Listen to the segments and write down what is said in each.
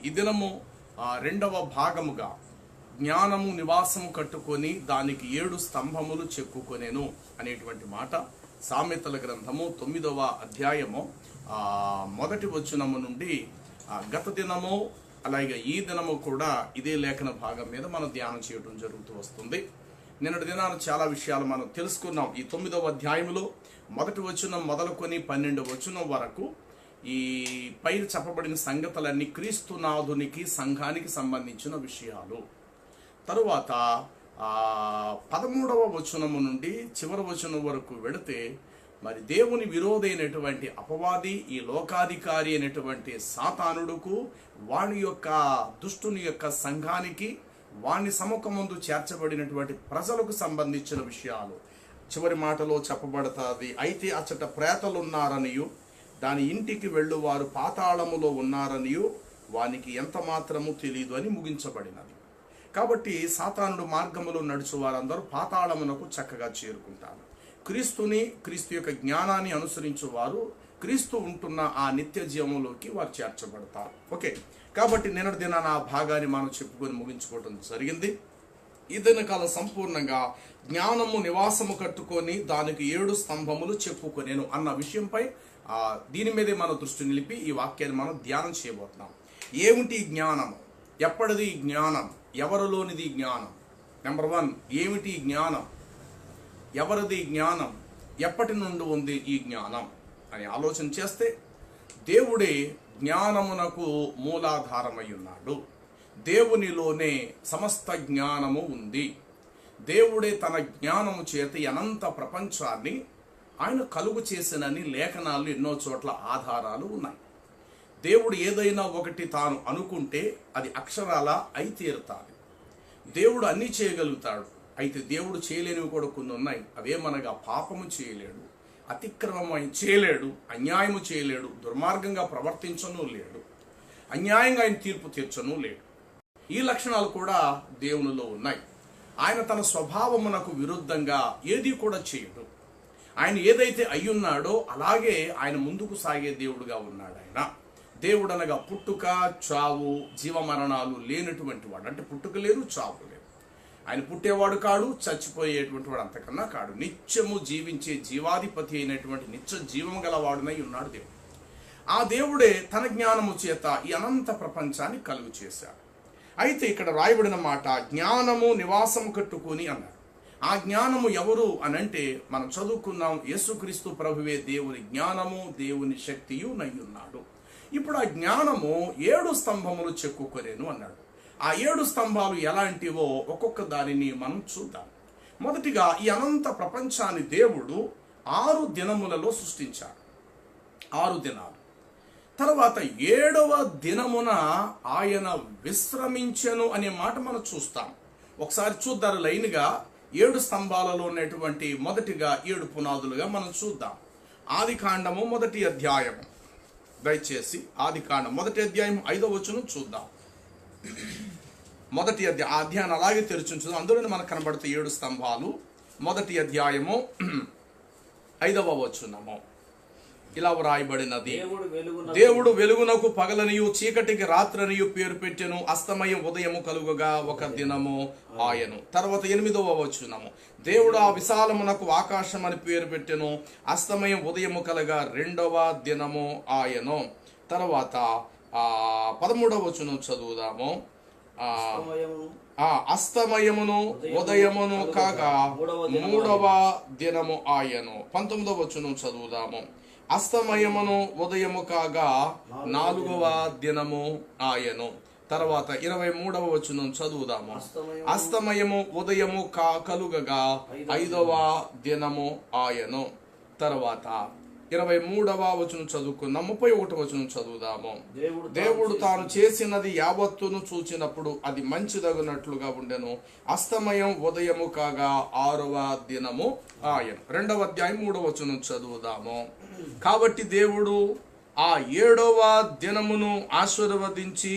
ఈ దినము రెండవ భాగముగా జ్ఞానము నివాసము కట్టుకొని దానికి 7 స్తంభములు చెక్కుకొనేను అనేటువంటి మాట సామెతల గ్రంథము 9వ అధ్యాయము మొదటి వచనము నుండి గత దినము అలాగే ఈ దినము కూడా ఇదే లేఖన భాగం మీద మనం ధ్యానం చేయడం జరుగుతూ వస్తుంది. నిన్నటి దినాన చాలా విషయాలు మనం తెలుసుకున్నాం. ఈ 9వ అధ్యాయములో మొదటి వచనం మొదలుకొని 12వ వచనం వరకు ఈ పైన చెప్పబడిన సంగతులన్నీ క్రీస్తునాథునికి సంఘానికి సంబంధించిన విషయాలు. తరువాత 13వ వచనము నుండి చివరి వచనం వరకు వెళితే మరి దేవుని విరోధైనటువంటి అపవాది, ఈ లోకాధికారి అయినటువంటి సాతానుడుకు, వాని యొక్క దుష్టుని యొక్క సంఘానికి, వాని సముఖమందు చేర్చబడినటువంటి ప్రజలకు సంబంధించిన విషయాలు చివరి మాటలో చెప్పబడతాది. అయితే అచ్చట ప్రేతలున్నారనియు దాని ఇంటికి వెళ్ళువారు పాతాళములో ఉన్నారనియు వానికి ఎంత మాత్రము తెలియదు అని ముగించబడినది. కాబట్టి సాతానుడు మార్గములో నడుచు వారందరూ పాతాళమునకు చక్కగా చేరుకుంటారు. క్రీస్తు యొక్క జ్ఞానాన్ని అనుసరించు వారు క్రీస్తు ఉంటున్న ఆ నిత్య జీవంలోకి వారు చేర్చబడతారు. ఓకే, కాబట్టి నిన్నటి దినాన ఆ భాగాన్ని మనం చెప్పుకొని ముగించుకోవడం జరిగింది. ఈ దినకాలం సంపూర్ణంగా జ్ఞానము నివాసము కట్టుకొని దానికి 7 స్తంభములు చెప్పుకొనేను అన్న విషయంపై దీని మీదే మనం దృష్టి నిలిపి ఈ వాక్యాన్ని మనం ధ్యానం చేయబోతున్నాం. ఏమిటి జ్ఞానము? ఎప్పటిది జ్ఞానం? ఎవరిలోనిది జ్ఞానం? నెంబర్ 1, ఏమిటి జ్ఞానం? ఎవరిది జ్ఞానం? ఎప్పటి నుండి ఉంది ఈ జ్ఞానం అని ఆలోచన చేస్తే, దేవుడే జ్ఞానమునకు మూలాధారమై ఉన్నాడు. దేవునిలోనే సమస్త జ్ఞానము ఉంది. దేవుడే తన జ్ఞానము చేత అనంత ప్రపంచాన్ని ఆయన కలుగు చేసినని లేఖనాలు ఎన్నో చోట్ల ఆధారాలు ఉన్నాయి. దేవుడు ఏదైనా ఒకటి తాను అనుకుంటే అది అక్షరాల అయి తీరుతాది. దేవుడు అన్నీ చేయగలుగుతాడు. అయితే దేవుడు చేయలేనివి కూడా కొన్ని ఉన్నాయి. అవేమనగా పాపము చేయలేడు, అతిక్రమం చేయలేడు, అన్యాయము చేయలేడు, దుర్మార్గంగా ప్రవర్తించను లేడు, అన్యాయంగా ఆయన తీర్పు తీర్చను లేడు. ఈ లక్షణాలు కూడా దేవునిలో ఉన్నాయి. ఆయన తన స్వభావమునకు విరుద్ధంగా ఏది కూడా చేయడు. ఆయన ఏదైతే అయ్యున్నాడో అలాగే ఆయన ముందుకు సాగే దేవుడుగా ఉన్నాడు. ఆయన దేవుడు అనగా పుట్టుక, చావు, జీవమరణాలు లేనటువంటి వాడు. అంటే పుట్టుక లేదు, చావు లేదు. ఆయన పుట్టేవాడు కాడు, చచ్చిపోయేటువంటి వాడు అంతకన్నా కాడు. నిత్యము జీవించే జీవాధిపతి అయినటువంటి నిత్య జీవము గలవాడునై ఉన్నాడు దేవుడు. ఆ దేవుడే తన జ్ఞానము చేత ఈ అనంత ప్రపంచాన్ని కలుగు చేశాడు. అయితే ఇక్కడ రాయబడిన మాట జ్ఞానము నివాసము కట్టుకొని అన్నాడు. ఆ జ్ఞానము ఎవరు అనంటే మనం చదువుకున్నాం, యేసుక్రీస్తు ప్రభువే దేవుని జ్ఞానము, దేవుని శక్తియు నయ్యున్నాడు. ఇప్పుడు ఆ జ్ఞానము 7 స్తంభములు చెక్కుకొనేను అన్నాడు. ఆ 7 స్తంభాలు ఎలాంటివో ఒక్కొక్క దానిని మనం చూద్దాం. మొదటిగా ఈ అనంత ప్రపంచాన్ని దేవుడు 6 దినములలో సృష్టించాడు. 6 దినాలు. తర్వాత 7వ దినమున ఆయన విశ్రమించెను అనే మాట మనం చూస్తాం. ఒకసారి చూద్దారు లైన్గా 7 స్తంభాలలో ఉన్నటువంటి మొదటిగా 7 పునాదులుగా మనం చూద్దాం. ఆదికాండము 1వ అధ్యాయము, దయచేసి ఆదికాండం 1వ అధ్యాయం 5వ వచనం చూద్దాం. 1వ అధ్యాయం, ఆ అధ్యాయాన్ని అలాగే తెరిచుంచుదాం. అందులోనే మనకు కనబడుతాయి 7 స్తంభాలు. 1వ అధ్యాయము 5వ వచనము ఇలా వ్రాయబడినది. దేవుడు వెలుగునకు పగలనియు చీకటికి రాత్రనియు పేరు పెట్టెను. అస్తమయం ఉదయము కలుగగా ఒక దినము ఆయను. తర్వాత 8వ వచనము దేవుడు ఆ విశాలమునకు ఆకాశం అని పేరు పెట్టెను. అస్తమయం ఉదయము కలగా 2వ దినము ఆయను. తర్వాత 13వ వచనం చదువుదాము. అస్తమయమును ఉదయమును కాగా 3వ దినము ఆయను. 19వ వచనం చదువుదాము. అస్తమయమును ఉదయము కాగా 4వ దినము ఆయను. తర్వాత 23వ వచనం చదువుదాము. అస్తమయము ఉదయము కలుగగా 5వ దినము ఆయను. తర్వాత 23వ వచనం చదువుకుందాం. 31వ వచనం చదువుదాము. దేవుడు తాను చేసినది యావత్తును చూచినప్పుడు అది మంచిదగునట్లుగా ఉండెను. అస్తమయం ఉదయము కాగా 6వ దినము ఆయన. 2వ అధ్యాయం 3వ వచనం చదువుదాము. కాబట్టి దేవుడు ఆ 7వ దినమును ఆశీర్వదించి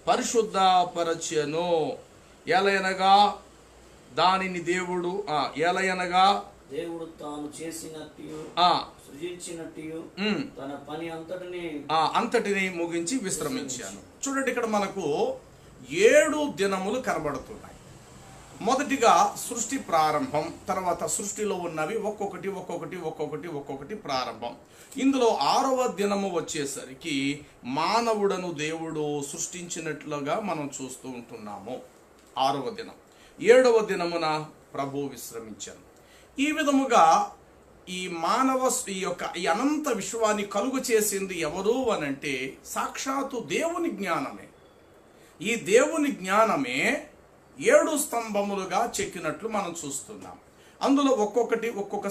పరిశుద్ధపరచెను. ఎలయనగా దానిని దేవుడు దేవుడు తాను చేసినట్టు సృజించినట్టు తన పని అంతటిని అంతటిని ముగించి విశ్రమించాను. చూడండి, ఇక్కడ మనకు 7 దినములు కనబడుతున్నాయి. మొదటిగా సృష్టి ప్రారంభం, తర్వాత సృష్టిలో ఉన్నవి ఒక్కొక్కటి ప్రారంభం. ఇందులో 6వ దినము వచ్చేసరికి మానవుడను దేవుడు సృష్టించినట్లుగా మనం చూస్తూ ఉంటున్నాము. 6వ దినం. 7వ దినమున ప్రభు విశ్రమించాను. ఈ విధముగా ఈ అనంత విశ్వాన్ని కలుగు చేసింది ఎవరు అనంటే సాక్షాత్తు దేవుని జ్ఞానమే. ఈ దేవుని జ్ఞానమే 7 స్తంభములుగా చెక్కినట్లు మనం చూస్తున్నాం. అందులో ఒక్కొక్క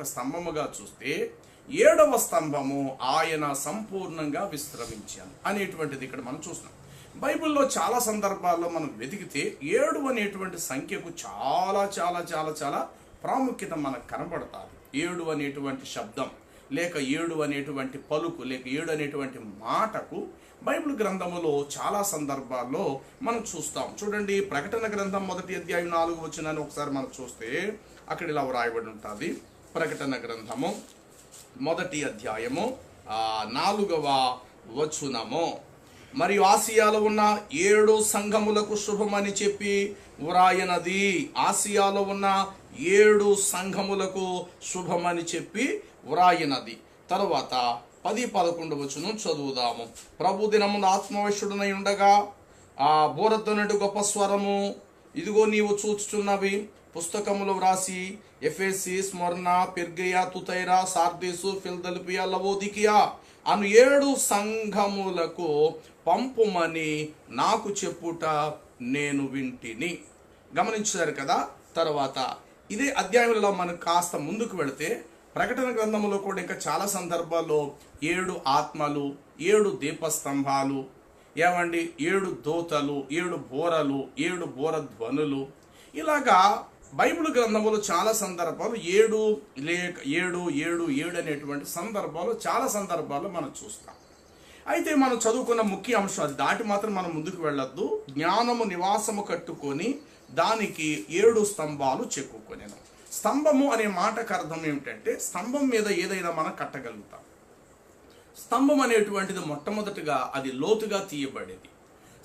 స్తంభముగా చూస్తే 7వ స్తంభము ఆయన సంపూర్ణంగా విశ్రమించాను అనేటువంటిది ఇక్కడ మనం చూస్తున్నాం. బైబిల్లో చాలా సందర్భాల్లో మనం వెతికితే 7 అనేటువంటి సంఖ్యకు చాలా చాలా చాలా చాలా ప్రాముఖ్యత మనకు కనబడుతుంది. 7 అనేటువంటి శబ్దం, లేక 7 అనేటువంటి పలుకు, లేక 7 అనేటువంటి మాటకు బైబిల్ గ్రంథములో చాలా సందర్భాల్లో మనం చూస్తాం. చూడండి, ప్రకటన గ్రంథం 1వ అధ్యాయం 4వ వచనాన్ని ఒకసారి మనం చూస్తే అక్కడ ఇలా వ్రాయబడి ఉంటుంది. ప్రకటన గ్రంథము 1వ అధ్యాయము 4వ వచనము. మరియు ఆసియాలో ఉన్న 7 సంఘములకు శుభమని చెప్పి వ్రాయనది. ఆసియాలో ఉన్న 7 సంఘములకు శుభమని చెప్పి వ్రాయనది. తరువాత 10-11 వచనం చదువుదాము. ప్రభు దినమున ఆత్మవశుడనై ఉండగా ఆ బోరద్దనటు గొప్ప స్వరము, ఇదిగో నీవు చూచుచున్నవి పుస్తకములు వ్రాసి ఎఫెసీ, స్మరణ, పెర్గయా, తుతైరా, సార్దీసు, ఫిలదెల్ఫియా, లవోదికియా అను 7 సంఘములకు పంపుమని నాకు చెప్పుట నేను వింటిని. గమనించారు కదా. తర్వాత ఇదే అధ్యాయంలో మనం కాస్త ముందుకు వెళితే ప్రకటన గ్రంథంలో కూడా ఇంకా చాలా సందర్భాల్లో 7 ఆత్మలు, 7 దీపస్తంభాలు, 7 దూతలు, 7 బోరలు, 7 బోరధ్వనులు, ఇలాగా బైబిల్ గ్రంథంలో చాలా సందర్భాలు 7 అనేటువంటి సందర్భాలు చాలా సందర్భాల్లో మనం చూస్తాం. అయితే మనం చదువుకున్న ముఖ్య అంశం అది దాటి మాత్రం మనం ముందుకు వెళ్ళొద్దు. జ్ఞానము నివాసము కట్టుకొని దానికి 7 స్తంభాలు చెక్కుకొనెను. స్తంభము అనే మాటకు అర్థం ఏమిటంటే స్తంభం మీద ఏదైనా మనం కట్టగలుగుతాం. స్తంభం అనేటువంటిది మొట్టమొదటిగా అది లోతుగా తీయబడేది.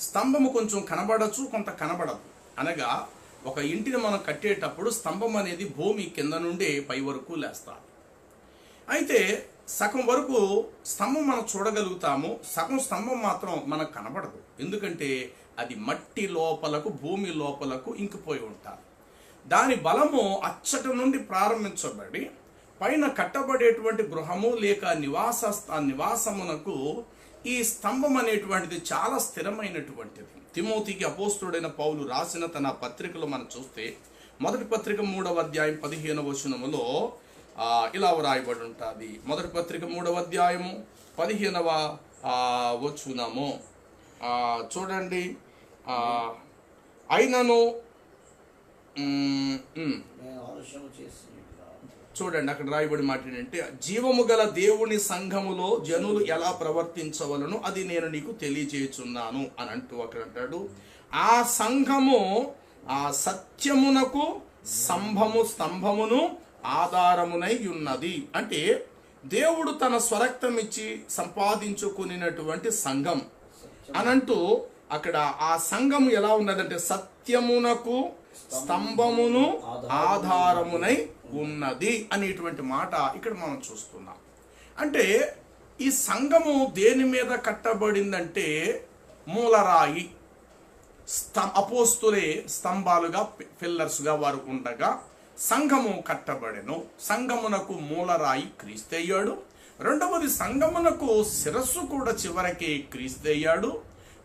స్తంభము కొంచెం కనబడచ్చు, కొంత కనబడదు. అనగా ఒక ఇంటిని మనం కట్టేటప్పుడు స్తంభం అనేది భూమి కింద నుండి పై వరకు లేస్తారు. అయితే సగం వరకు స్తంభం మనం చూడగలుగుతాము, సగం స్తంభం మాత్రం మనకు కనబడదు. ఎందుకంటే అది మట్టి లోపలకు, భూమి లోపలకు ఇంకిపోయి ఉంటారు. దాని బలము అచ్చట నుండి ప్రారంభించబడి పైన కట్టబడేటువంటి గృహము లేక నివాసమునకు ఈ స్తంభం అనేటువంటిది చాలా స్థిరమైనటువంటిది. తిమోతికి అపోస్తుడైన పౌలు రాసిన తన పత్రికలో మనం చూస్తే మొదటి పత్రిక 3వ అధ్యాయం 15వ వచనములో ఇలా వ్రాయబడి ఉంటుంది. మొదటి పత్రిక 3వ అధ్యాయము 15వ వచనము చూడండి. అయినను చూడండి, అక్కడ రాయబడి మాట ఏంటంటే జీవము గల దేవుని సంఘములో జనులు ఎలా ప్రవర్తించవలను అది నేను నీకు తెలియజేయుచున్నాను అని అంటూ అక్కడ అంటాడు. ఆ సంఘము ఆ సత్యమునకు స్తంభమును ఆధారమునై ఉన్నది. అంటే దేవుడు తన స్వరక్తం ఇచ్చి సంపాదించుకునేటువంటి సంఘం అనంటూ అక్కడ ఆ సంఘము ఎలా ఉన్నదంటే సత్యమునకు స్తంభమును ఆధారమునై ఉన్నది అనేటువంటి మాట ఇక్కడ మనం చూస్తున్నాం. అంటే ఈ సంఘము దేని మీద కట్టబడిందంటే మూలరాయి. అపోస్తులే స్తంభాలుగా, పిల్లర్స్గా వారు ఉండగా సంఘము కట్టబడెను. సంఘమునకు మూలరాయి క్రీస్తయ్యాడు. రెండవది సంఘమునకు శిరస్సు కూడా చివరికి క్రీస్తయ్యాడు.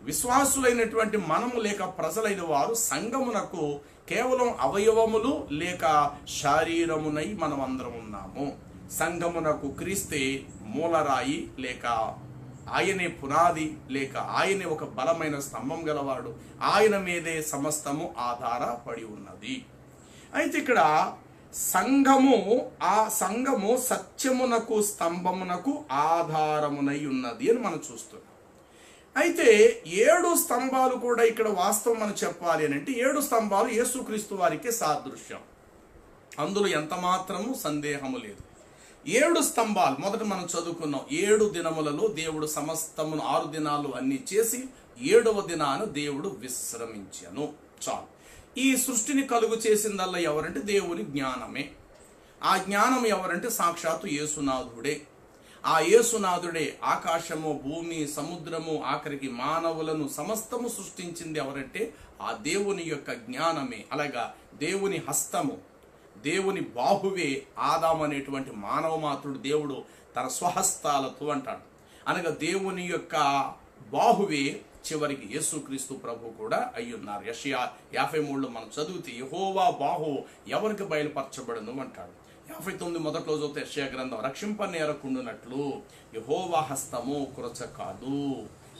విశ్వాసులైనటువంటి మనము లేక ప్రజలైన వారు సంఘమునకు కేవలం అవయవములు లేక శారీరమునై మనం అందరం ఉన్నాము. సంఘమునకు క్రీస్తే మూలరాయి లేక ఆయనే పునాది లేక ఆయనే ఒక బలమైన స్తంభం గలవాడు. ఆయన మీదే సమస్తము ఆధారపడి ఉన్నది. అయితే ఇక్కడ ఆ సంఘము సత్యమునకు స్తంభమునకు ఆధారమునై ఉన్నది అని మనం చూస్తున్నాం. అయితే 7 స్తంభాలు కూడా ఇక్కడ వాస్తవం మనం చెప్పాలి అని అంటే 7 స్తంభాలు యేసుక్రీస్తు వారికి సాదృశ్యం. అందులో ఎంత మాత్రము సందేహము లేదు. 7 స్తంభాలు మొదట మనం చదువుకున్నాం. 7 దినములలో దేవుడు సమస్తమును 6 దినాలు అన్ని చేసి 7వ దినాన దేవుడు విశ్రమించెను. చాలు. ఈ సృష్టిని కలుగు చేసిందల్లా ఎవరంటే దేవుని జ్ఞానమే. ఆ జ్ఞానం ఎవరంటే సాక్షాత్తు యేసునాథుడే. ఆ యేసునాథుడే ఆకాశము, భూమి, సముద్రము, ఆఖరికి మానవులను సమస్తము సృష్టించింది ఎవరంటే ఆ దేవుని యొక్క జ్ఞానమే. అలాగా దేవుని హస్తము, దేవుని బాహువే ఆదాము అనేటువంటి మానవ మాతృడు దేవుడు తన స్వహస్తాలతో అంటాడు. అనగా దేవుని యొక్క బాహువే చివరికి యేసుక్రీస్తు ప్రభు కూడా అయ్యున్నారు. యెషయా 53లో మనం చదివితే యెహోవా బాహు ఎవరికి బయలుపరచబడును అంటాడు. 59 మొదట్లో చదివితే యెషయా గ్రంథం రక్షింపనేరకుండునట్లు యెహోవా హస్తము కురచ కాదు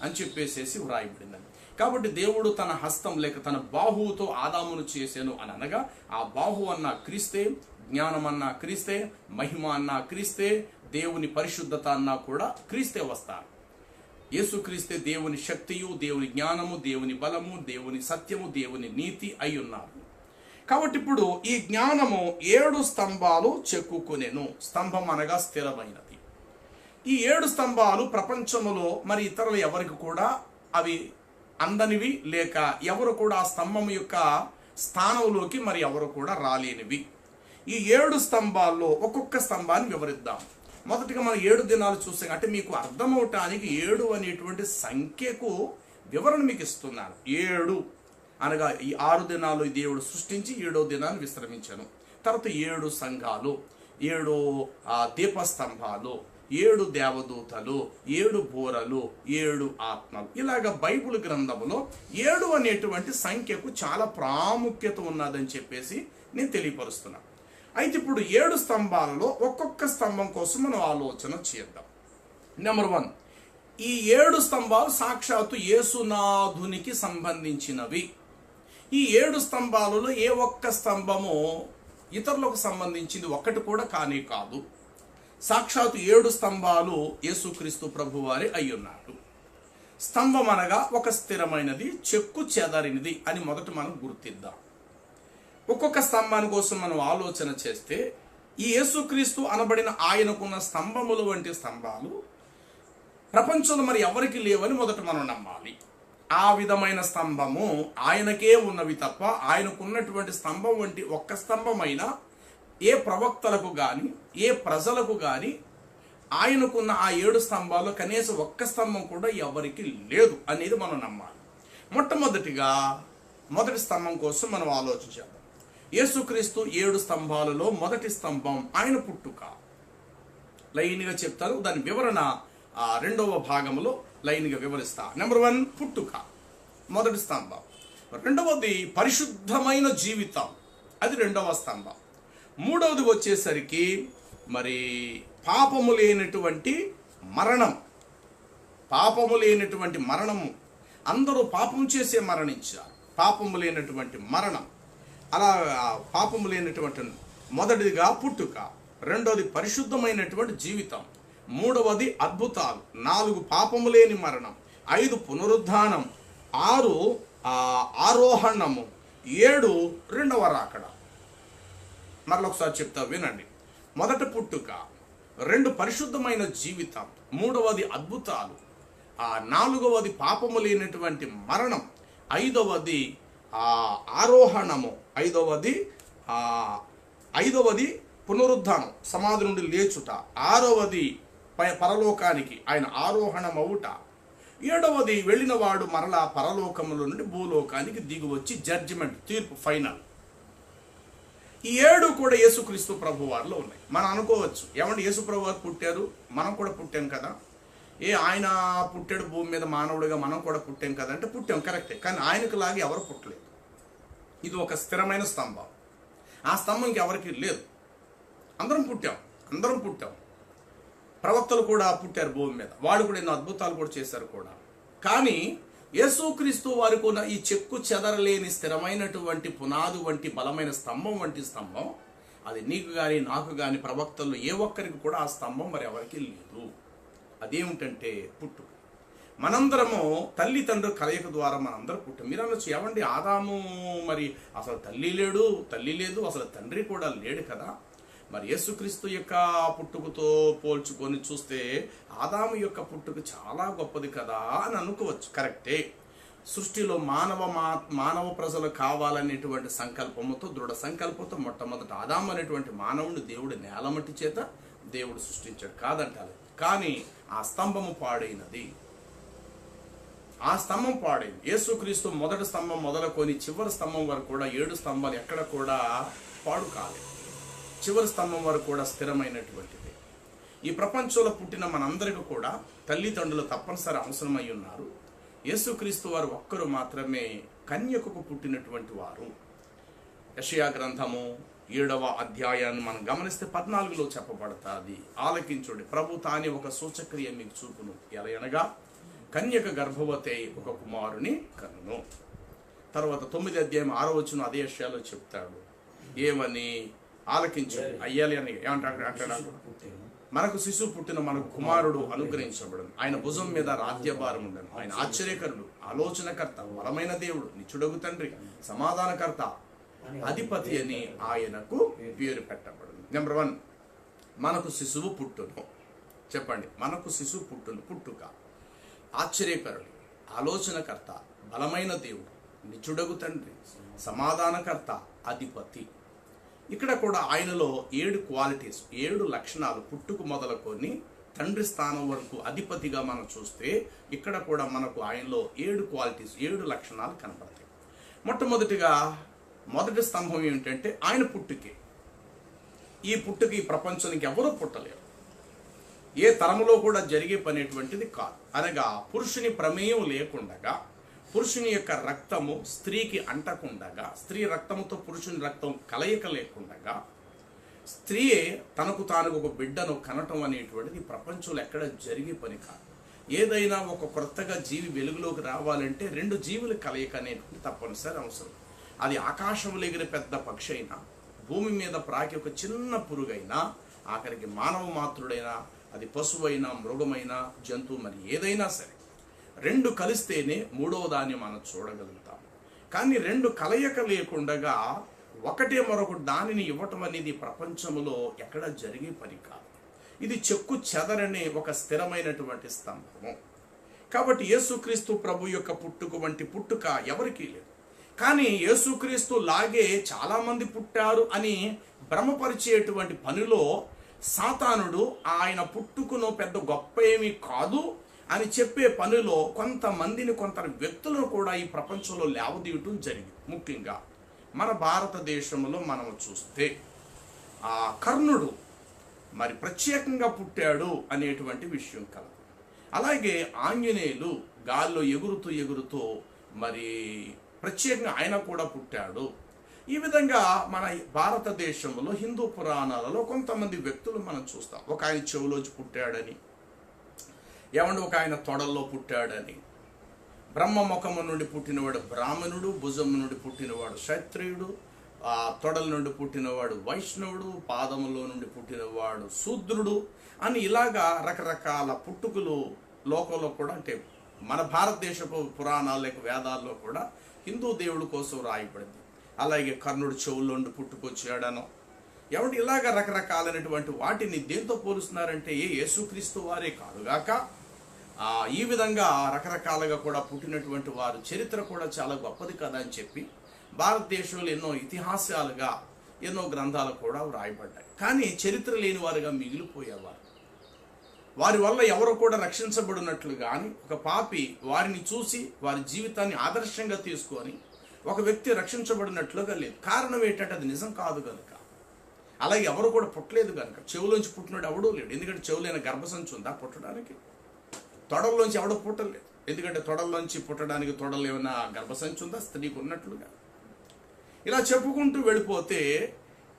అని చెప్పేసేసి వ్రాయబడిందని. కాబట్టి దేవుడు తన హస్తం లేక తన బాహువుతో ఆదామును చేశాను అని అనగా ఆ బాహు అన్న క్రీస్తే, జ్ఞానం అన్న క్రీస్తే, మహిమ అన్న క్రీస్తే, దేవుని పరిశుద్ధత అన్నా కూడా క్రీస్తే వస్తారు. యేసుక్రీస్తే దేవుని శక్తియు, దేవుని జ్ఞానము, దేవుని బలము, దేవుని సత్యము, దేవుని నీతి అయి ఉన్నారు. కాబట్టి ఇప్పుడు ఈ జ్ఞానము 7 స్తంభాలు చెక్కుకొనెను. స్తంభం అనగా స్థిరమైనది. ఈ 7 స్తంభాలు ప్రపంచములో మరి ఇతరులు ఎవరికి కూడా అవి అందనివి, లేక ఎవరు కూడా ఆ స్తంభం యొక్క స్థానంలోకి మరి ఎవరు కూడా రాలేనివి. ఈ 7 స్తంభాల్లో ఒక్కొక్క స్తంభాన్ని వివరిద్దాం. మొదటిగా మనం 7 దినాలు చూసాం. అంటే మీకు అర్థమవటానికి 7 అనేటువంటి సంఖ్యకు వివరణ మీకు ఇస్తున్నాను. 7 అనగా ఈ 6 దినాలు దేవుడు సృష్టించి 7వ దినాన్ని విశ్రమించాను. తర్వాత 7 సంఘాలు, 7 దీపస్తంభాలు, 7 దేవదూతలు, 7 బూరలు, 7 ఆత్మలు. ఇలాగ బైబిల్ గ్రంథములో 7 అనేటువంటి సంఖ్యకు చాలా ప్రాముఖ్యత ఉన్నదని చెప్పేసి నేను తెలియపరుస్తున్నాను. అయితే ఇప్పుడు 7 స్తంభాలలో ఒక్కొక్క స్తంభం కోసం మనం ఆలోచన చేద్దాం. నెంబర్ 1, ఈ 7 స్తంభాలు సాక్షాత్తు యేసునాథునికి సంబంధించినవి. ఈ 7 స్తంభాలలో ఏ ఒక్క స్తంభము ఇతరులకు సంబంధించింది ఒక్కటి కూడా కానే కాదు. సాక్షాత్తు 7 స్తంభాలు యేసుక్రీస్తు ప్రభువారే అయ్యున్నారు. స్తంభం అనగా ఒక స్థిరమైనది, చెక్కు చెదరినది అని మొదట మనం గుర్తిద్దాం. ఒక్కొక్క స్తంభాని కోసం మనం ఆలోచన చేస్తే ఈ యేసుక్రీస్తు అనబడిన ఆయనకున్న స్తంభములు వంటి స్తంభాలు ప్రపంచంలో మరి ఎవరికి లేవని మొదట మనం నమ్మాలి. ఆ విధమైన స్తంభము ఆయనకే ఉన్నవి తప్ప ఆయనకున్నటువంటి స్తంభం వంటి ఒక్క స్తంభమైనా ఏ ప్రవక్తలకు కానీ ఏ ప్రజలకు కానీ ఆయనకున్న ఆ 7 స్తంభాలు కనీసం ఒక్క స్తంభం కూడా ఎవరికి లేదు అనేది మనం నమ్మాలి. మొట్టమొదటిగా మొదటి స్తంభం కోసం మనం ఆలోచించాలి. యేసుక్రీస్తు 7 స్తంభాలలో మొదటి స్తంభం ఆయన పుట్టుక. లైన్గా చెప్తారు, దాని వివరణ 2వ భాగంలో లైన్గా వివరిస్తా. నెంబర్ 1 పుట్టుక, మొదటి స్తంభం. 2వది పరిశుద్ధమైన జీవితం, అది 2వ స్తంభం. 3వది వచ్చేసరికి మరి పాపము లేనటువంటి మరణం. పాపము లేనటువంటి మరణము, అందరూ పాపం చేసే మరణించారు. పాపము లేనటువంటి మరణం, అలా పాపము లేనటువంటి మొదటిదిగా పుట్టుక, 2వది పరిశుద్ధమైనటువంటి జీవితం, 3వది అద్భుతాలు, 4 పాపము లేని మరణం, 5 పునరుద్ధానం, 6 ఆరోహణము, 7 రెండవ రాకడ. మరొకసారి చెప్తా వినండి. మొదటి పుట్టుక, 2 పరిశుద్ధమైన జీవితం, 3వది అద్భుతాలు, 4వది పాపము లేనటువంటి మరణం, 5వది ఆరోహణము, 5వది పునరుద్ధానం, సమాధి నుండి లేచుట, 6వది పరలోకానికి ఆయన ఆరోహణమవుట, 7వది వెళ్ళిన వాడు మరలా పరలోకముల నుండి భూలోకానికి దిగివచ్చి జడ్జిమెంట్, తీర్పు, ఫైనల్. ఈ 7 కూడా యేసుక్రీస్తు ప్రభు వారిలో ఉన్నాయి. మనం అనుకోవచ్చు, ఏమంటే యేసు ప్రభు వారు పుట్టారు, మనం కూడా పుట్టాం కదా, ఆయన పుట్టాడు భూమి మీద మానవుడిగా, మనం కూడా పుట్టాం కదా అంటే పుట్టాం, కరెక్టే. కానీ ఆయనకు లాగా ఎవరు పుట్టలేదు. ఇది ఒక స్థిరమైన స్తంభం. ఆ స్తంభం ఇంకెవరికి లేదు. అందరం పుట్టాం. ప్రవక్తలు కూడా పుట్టారు భూమి మీద, వాళ్ళు కూడా ఎన్నో అద్భుతాలు కూడా చేశారు కూడా. కానీ యేసుక్రీస్తు వారికి ఉన్న ఈ చెక్కు చెదరలేని స్థిరమైనటువంటి పునాది వంటి బలమైన స్తంభం వంటి స్తంభం, అది నీకు కానీ నాకు కానీ ప్రవక్తలు ఏ ఒక్కరికి కూడా ఆ స్తంభం మరి ఎవరికి లేదు. అదేమిటంటే పుట్టుక. మనందరము తల్లిదండ్రుల కలయిక ద్వారా మనందరూ పుట్టాం. మీరు అనొచ్చు, ఏమండి ఆదాము మరి అసలు తల్లి లేదు, అసలు తండ్రి కూడా లేడు కదా. మరి యేసుక్రీస్తు యొక్క పుట్టుకతో పోల్చుకొని చూస్తే ఆదాము యొక్క పుట్టుక చాలా గొప్పది కదా అని అనుకోవచ్చు. కరెక్టే. సృష్టిలో మానవ ప్రజలు కావాలనేటువంటి సంకల్పముతో, దృఢ సంకల్పంతో మొట్టమొదట ఆదాము అనేటువంటి మానవుని దేవుడు నేలమట్టి చేత దేవుడు సృష్టించాడు, కాదంటారు. కానీ ఆ స్తంభము పాడైనది. ఆ స్తంభం పాడైంది. యేసుక్రీస్తు మొదటి స్తంభం మొదలుకొని చివరి స్తంభం వరకు కూడా 7 స్తంభాలు ఎక్కడ కూడా పాడు కాలేదు. చివరి స్తంభం వరకు కూడా స్థిరమైనటువంటిది. ఈ ప్రపంచంలో పుట్టిన మనందరికీ కూడా తల్లిదండ్రులు తప్పనిసరి అవసరమై ఉన్నారు. యేసుక్రీస్తు వారు ఒక్కరు మాత్రమే కన్యకకు పుట్టినటువంటి వారు. యెషయా గ్రంథము 7వ అధ్యాయాన్ని మనం గమనిస్తే 14లో చెప్పబడతాది. ఆలకించుడి, ప్రభు తానే ఒక సూచక్రియ మీకు చూపును, ఎలా అనగా కన్యక గర్భవతి ఒక కుమారుని కనును. తర్వాత 9వ అధ్యాయం 6వ వచనం అదే విషయాలు చెప్తాడు. ఏమని? ఆలకించుడి, అయ్యాలి అని ఏమంటాడు? మనకు శిశువు పుట్టిన, మనకు కుమారుడు అనుగ్రహించబడను, ఆయన భుజం మీద రాజ్యభారం ఉండను, ఆయన ఆశ్చర్యకరుడు, ఆలోచనకర్త, బలమైన దేవుడు, నిత్యుడగు తండ్రి, సమాధానకర్త, అధిపతి అని ఆయనకు పేరు పెట్టబడను. నెంబర్ 1, మనకు శిశువు పుట్టును. చెప్పండి, మనకు శిశువు పుట్టును. పుట్టుక ఆశ్చర్యకరుడు, ఆలోచనకర్త, బలమైన దేవుడు, నిత్యుడగు తండ్రి, సమాధానకర్త, అధిపతి. ఇక్కడ కూడా ఆయనలో 7 క్వాలిటీస్, 7 లక్షణాలు పుట్టుకు మొదలుకొని తండ్రి స్థానం వరకు అధిపతిగా మనం చూస్తే ఇక్కడ కూడా మనకు ఆయనలో 7 క్వాలిటీస్, 7 లక్షణాలు కనబడతాయి. మొట్టమొదటిగా మొదటి స్తంభం ఏమిటంటే ఆయన పుట్టుకే. ఈ పుట్టుక ఈ ప్రపంచానికి ఎవరూ పుట్టలేరు, ఏ తరములో కూడా జరిగే పనేటువంటిది కాదు. అనగా పురుషుని ప్రమేయం లేకుండగా, పురుషుని యొక్క రక్తము స్త్రీకి అంటకుండగా, స్త్రీ రక్తముతో పురుషుని రక్తం కలయిక లేకుండగా, స్త్రీయే తనకు తాను ఒక బిడ్డను కనటం అనేటువంటిది ప్రపంచంలో ఎక్కడ జరిగే పని కాదు. ఏదైనా ఒక కొత్తగా జీవి వెలుగులోకి రావాలంటే 2 జీవుల కలయిక అనేటువంటి తప్పనిసరి అవసరం. అది ఆకాశంలో ఎగిరే పెద్ద పక్షి అయినా, భూమి మీద ప్రాకి ఒక చిన్న పురుగైనా, ఆఖరికి మానవ మాతృడైనా, అది పశువైనా, మృగమైనా, జంతువు, మరి ఏదైనా సరే 2 కలిస్తేనే 3వ దాన్ని మనం చూడగలుగుతాం. కానీ 2 కలయిక లేకుండగా ఒకటే మరొక దానిని ఇవ్వటం అనేది ప్రపంచంలో ఎక్కడ జరిగే పని కాదు. ఇది చెక్కు చెదరనే ఒక స్థిరమైనటువంటి స్తంభము. కాబట్టి యేసుక్రీస్తు ప్రభు యొక్క పుట్టుక వంటి పుట్టుక ఎవరికీ లేదు. కానీ యేసుక్రీస్తు లాగే చాలామంది పుట్టారు అని భ్రమపరిచేటువంటి పనిలో సాతానుడు ఆయన పుట్టుకును పెద్ద గొప్ప ఏమీ కాదు అని చెప్పే పనిలో కొంతమందిని, కొంత వ్యక్తులను కూడా ఈ ప్రపంచంలో లేవదీయటం జరిగింది. ముఖ్యంగా మన భారతదేశంలో మనం చూస్తే ఆ కర్ణుడు మరి ప్రత్యేకంగా పుట్టాడు అనేటువంటి విషయం కలదు. అలాగే ఆంజనేయులు గాల్లో ఎగురుతూ మరి ప్రత్యేకంగా ఆయన కూడా పుట్టాడు. ఈ విధంగా మన భారతదేశంలో హిందూ పురాణాలలో కొంతమంది వ్యక్తులు మనం చూస్తాం. ఒక ఆయన చెవులోంచి పుట్టాడని, ఒక ఆయన తొడల్లో పుట్టాడని, బ్రహ్మ ముఖము నుండి పుట్టినవాడు బ్రాహ్మణుడు, భుజము నుండి పుట్టినవాడు క్షత్రియుడు, తొడల నుండి పుట్టినవాడు వైష్ణవుడు, పాదములో నుండి పుట్టినవాడు శూద్రుడు అని ఇలాగా రకరకాల పుట్టుకలు లోకంలో కూడా, అంటే మన భారతదేశపు పురాణాల లేక వేదాల్లో కూడా హిందూ దేవుడి కోసం రాయబడింది. అలాగే కర్ణుడు చెవుల్లో నుండి పుట్టుకొచ్చాడనో, ఇలాగ రకరకాలైనటువంటి వాటిని దేంతో పోలుస్తున్నారంటే యేసుక్రీస్తు వారే కాదుగాక ఈ విధంగా రకరకాలుగా కూడా పుట్టినటువంటి వారు చరిత్ర కూడా చాలా గొప్పది కదా అని చెప్పి భారతదేశంలో ఎన్నో ఇతిహాసాలుగా ఎన్నో గ్రంథాలు కూడా రాయబడ్డాయి. కానీ చరిత్ర లేని వారుగా మిగిలిపోయేవారు. వారి వల్ల ఎవరు కూడా రక్షించబడినట్లు కానీ, ఒక పాపి వారిని చూసి వారి జీవితాన్ని ఆదర్శంగా తీసుకొని ఒక వ్యక్తి రక్షించబడినట్లుగా లేదు. కారణం ఏంటంటే అది నిజం కాదు కనుక. అలాగే ఎవరు కూడా పుట్టలేదు కనుక. చెవులోంచి పుట్టినాడు ఎవడూ లేడు, ఎందుకంటే చెవులైన గర్భసంచి ఉందా పుట్టడానికి? తొడల్లోంచి ఎవడో పుట్టలేదు, ఎందుకంటే తొడల్లోంచి పుట్టడానికి తొడలు ఏమైనా గర్భసంచి ఉందా స్త్రీకి ఉన్నట్లుగా? ఇలా చెప్పుకుంటూ వెళ్ళిపోతే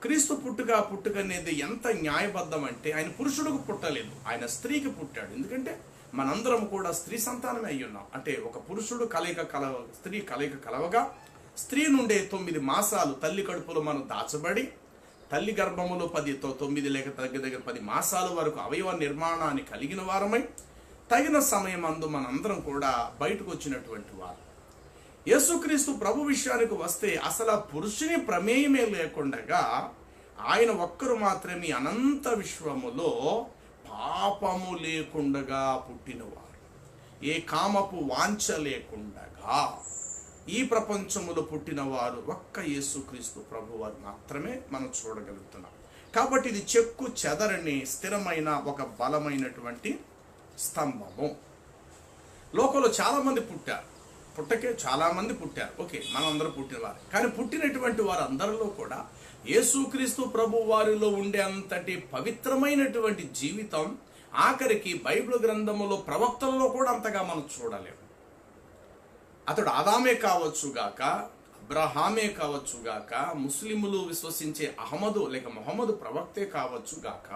క్రీస్తు పుట్టుక అనేది ఎంత న్యాయబద్ధం అంటే, ఆయన పురుషుడికి పుట్టలేదు, ఆయన స్త్రీకి పుట్టాడు. ఎందుకంటే మనందరం కూడా స్త్రీ సంతానమే అయి ఉన్నాం. అంటే ఒక పురుషుడు స్త్రీ కలయిక కలవగా, స్త్రీ నుండే 9 మాసాలు తల్లి కడుపులో మనం దాచబడి, తల్లి గర్భములో 9 లేక దగ్గర 10 మాసాల వరకు అవయవ నిర్మాణాన్ని కలిగిన వారమై, తగిన సమయం అందు మనందరం కూడా బయటకు వచ్చినటువంటి వారు. యేసుక్రీస్తు ప్రభు విషయానికి వస్తే అసలు పురుషుని ప్రమేయమే లేకుండగా ఆయన ఒక్కరు మాత్రమే అనంత విశ్వములో పాపము లేకుండగా పుట్టినవారు, ఏ కామపు వాంఛ లేకుండగా ఈ ప్రపంచములో పుట్టినవారు ఒక్క యేసుక్రీస్తు ప్రభువారు మాత్రమే మనం చూడగలుగుతున్నాం. కాబట్టి ఇది చెక్కు చెదరని స్థిరమైన ఒక బలమైనటువంటి స్తంభము. లోకంలో చాలామంది పుట్టారు, పుట్టకే చాలామంది పుట్టారు, ఓకే, మనందరూ పుట్టినవారు. కానీ పుట్టినటువంటి వారందరిలో కూడా యేసుక్రీస్తు ప్రభు వారిలో ఉండే అంతటి పవిత్రమైనటువంటి జీవితం ఆఖరికి బైబిల్ గ్రంథములో ప్రవక్తలలో కూడా అంతగా మనం చూడలేము. అతడు ఆదామే కావచ్చుగాక, అబ్రహామే కావచ్చుగాక, ముస్లిములు విశ్వసించే అహ్మదు లేక మొహమ్మదు ప్రవక్తే కావచ్చుగాక,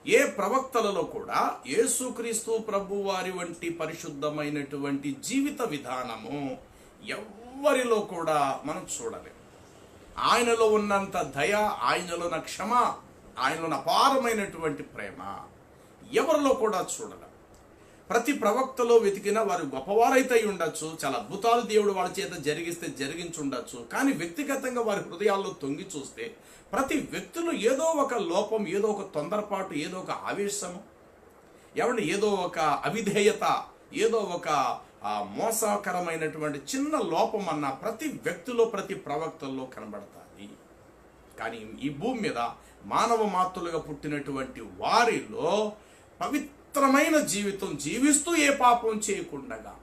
ఏ ప్రవక్తలలో కూడా యేసుక్రీస్తు ప్రభు వారి వంటి పరిశుద్ధమైనటువంటి జీవిత విధానము ఎవ్వరిలో కూడా మనం చూడలేము. ఆయనలో ఉన్నంత దయ, ఆయనలో ఉన్న క్షమ, ఆయనలో ఉన్న అపారమైనటువంటి ప్రేమ ఎవరిలో కూడా చూడలేం. ప్రతి ప్రవక్తలో వెతికిన వారు గొప్పవారైతే ఉండొచ్చు, చాలా అద్భుతాలు దేవుడు వాళ్ళ చేత జరిగించి ఉండొచ్చు. కానీ వ్యక్తిగతంగా వారి హృదయాల్లో తొంగి చూస్తే ప్రతి వ్యక్తులు ఏదో ఒక లోపం, ఏదో ఒక తొందరపాటు, ఏదో ఒక ఆవేశము, ఏదో ఒక అవిధేయత, ఏదో ఒక మోసకరమైనటువంటి చిన్న లోపం అన్న ప్రతి వ్యక్తిలో, ప్రతి ప్రవక్తల్లో కనబడతాయి. కానీ ఈ భూమి మీద మానవ మాతృలుగా పుట్టినటువంటి వారిలో పవిత్రమైన జీవితం జీవిస్తూ ఏ పాపం చేయకుండగా,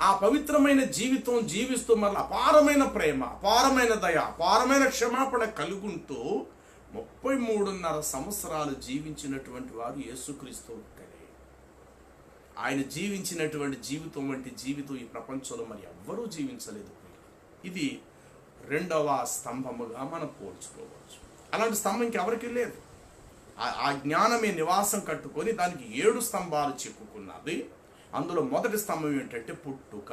ఆ పవిత్రమైన జీవితం జీవిస్తూ మళ్ళీ అపారమైన ప్రేమ, అపారమైన దయ, అపారమైన క్షమాపణ కలుగుంటూ 33.5 సంవత్సరాలు జీవించినటువంటి వారు యేసుక్రీస్తు ఒక్కరే. ఆయన జీవించినటువంటి జీవితం వంటి జీవితం ఈ ప్రపంచంలో మరి ఎవ్వరూ జీవించలేదు. ఇది రెండవ స్తంభముగా మనం పోల్చుకోవచ్చు. అలాంటి స్తంభం ఇంకెవరికి లేదు. ఆ జ్ఞానమే నివాసం కట్టుకొని దానికి 7 స్తంభాలు చెక్కుకున్నది. అందులో మొదటి స్తంభం ఏంటంటే పుట్టుక.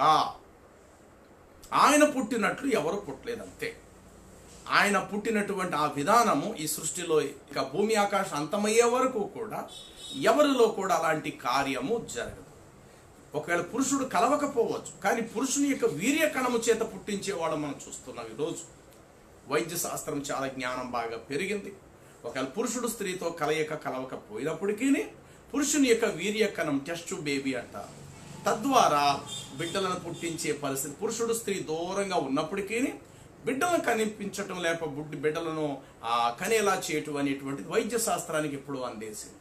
ఆయన పుట్టినట్లు ఎవరు పుట్టలేదంతే. ఆయన పుట్టినటువంటి ఆ విధానము ఈ సృష్టిలో ఇక భూమి ఆకాశం అంతమయ్యే వరకు కూడా ఎవరిలో కూడా అలాంటి కార్యము జరగదు. ఒకవేళ పురుషుడు కలవకపోవచ్చు, కానీ పురుషుని యొక్క వీర్య కణము చేత పుట్టించేవాడు మనం చూస్తున్నాం. ఈరోజు వైద్య శాస్త్రం చాలా జ్ఞానం బాగా పెరిగింది. ఒకవేళ పురుషుడు స్త్రీతో కలవకపోయినప్పటికీ పురుషుని యొక్క వీర్య కణం టెస్ట్ బేబీ అంటారు. తద్వారా బిడ్డలను పుట్టించే పరిస్థితి. పురుషుడు స్త్రీ దూరంగా ఉన్నప్పటికీ బిడ్డలను కనిపించటం లేక బిడ్డలను కనేలా చేయటం అనేటువంటిది వైద్య శాస్త్రానికి ఎప్పుడూ అందేసింది.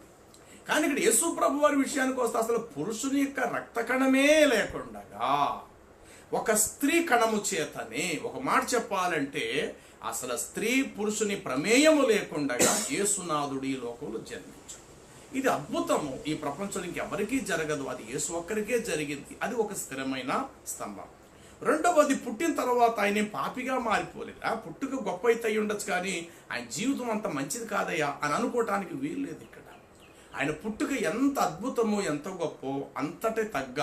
కానీ ఇక్కడ యేసు ప్రభు వారి విషయానికి వస్తే అసలు పురుషుని యొక్క రక్త కణమే లేకుండా ఒక స్త్రీ కణము చేతనే, ఒక మాట చెప్పాలంటే అసలు స్త్రీ పురుషుని ప్రమేయము లేకుండా యేసునాథుడు ఈ లోకంలో జన్మించాడు. ఇది అద్భుతము. ఈ ప్రపంచంలో ఇంకెవరికీ జరగదు. అది యేసు ఒక్కరికే జరిగింది. అది ఒక స్థిరమైన స్తంభం. రెండవది, పుట్టిన తర్వాత ఆయన పాపిగా మారిపోలేదు. పుట్టుక గొప్ప అయితే అయి ఉండొచ్చు, కానీ ఆయన జీవితం అంత మంచిది కాదయ్యా అని అనుకోవటానికి వీల్లేదు. ఇక్కడ ఆయన పుట్టుక ఎంత అద్భుతమో, ఎంత గొప్ప, అంతటి తగ్గ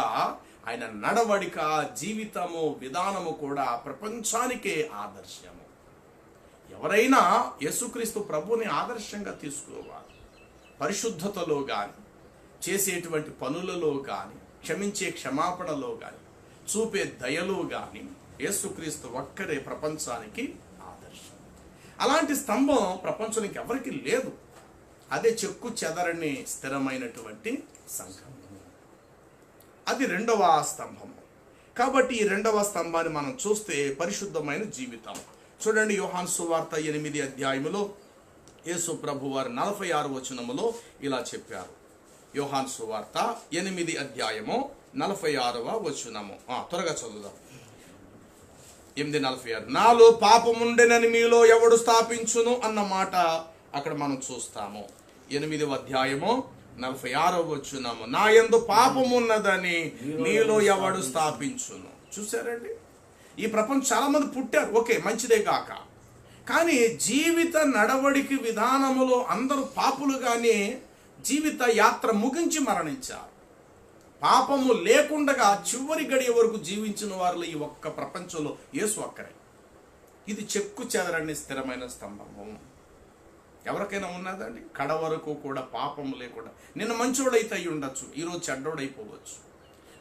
ఆయన నడవడిక, జీవితము, విధానము కూడా ప్రపంచానికే ఆదర్శము. ఎవరైనా యేసుక్రీస్తు ప్రభుని ఆదర్శంగా తీసుకోవాలి. పరిశుద్ధతలో కానీ, చేసేటువంటి పనులలో కానీ, క్షమించే క్షమాపణలో కానీ, చూపే దయలో కానీ యేసుక్రీస్తు ఒక్కరే ప్రపంచానికి ఆదర్శం. అలాంటి స్తంభం ప్రపంచానికి ఎవరికి లేదు. అదే చెక్కు చెదరని స్థిరమైనటువంటి సంఘం. అది రెండవ స్తంభము. కాబట్టి ఈ రెండవ స్తంభాన్ని మనం చూస్తే పరిశుద్ధమైన జీవితం. చూడండి, యోహాను సువార్త 8వ అధ్యాయములో యేసు ప్రభు వారు 46వ వచనములో ఇలా చెప్పారు. యోహాను సువార్త 8వ అధ్యాయము 46వ వచనము. త్వరగా చదువుదాం. 8:46. నాలో పాపముండెనని మీలో ఎవడు స్థాపించును అన్న మాట అక్కడ మనం చూస్తాము. 8వ అధ్యాయము 46వ వచనము. నా యందు పాపమున్నదని మీలో ఎవడు స్థాపించును. చూసారండి, ఈ ప్రపంచం చాలా మంది పుట్టారు, ఓకే, మంచిదే కాక, కానీ జీవిత నడవడికి విధానములో అందరూ పాపులుగానే జీవిత యాత్ర ముగించి మరణించారు. పాపము లేకుండా చివరి గడియ వరకు జీవించిన వారిలో ఈ ఒక్క ప్రపంచంలో యేసు ఒక్కరే. ఇది చెక్కు చెదరని స్థిరమైన స్తంభము. ఎవరికైనా ఉన్నదండి? కడ వరకు కూడా పాపము లేకుండా. నిన్న మంచోడైతే అయి ఉండొచ్చు, ఈరోజు చెడ్డోడైపోవచ్చు.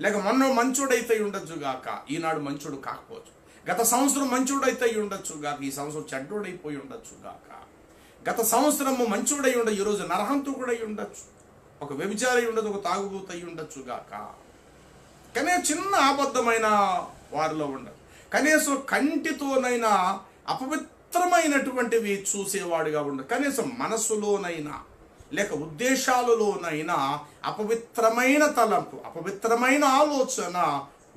లేక మొన్న మంచోడైతే ఉండొచ్చు గాక, ఈనాడు మంచోడు కాకపోవచ్చు. గత సంవత్సరం మంచోడైతే అయి ఉండొచ్చు గాక, ఈ సంవత్సరం చెడ్డోడైపోయి ఉండొచ్చు గాక. గత సంవత్సరము మంచోడై ఉండ ఈరోజు నరహంతకుడై ఉండొచ్చు, ఒక వ్యభిచారి ఉండదు, ఒక తాగుబోతు అయి ఉండొచ్చు గాక. కానీ చిన్న అబద్ధమైన వారిలో ఉండదు. కనీసం కంటితోనైనా అపవిత్రమైనటువంటివి చూసేవాడిగా ఉండదు. కనీసం మనస్సులోనైనా లేక ఉద్దేశాలలోనైనా అపవిత్రమైన తలంపు, అపవిత్రమైన ఆలోచన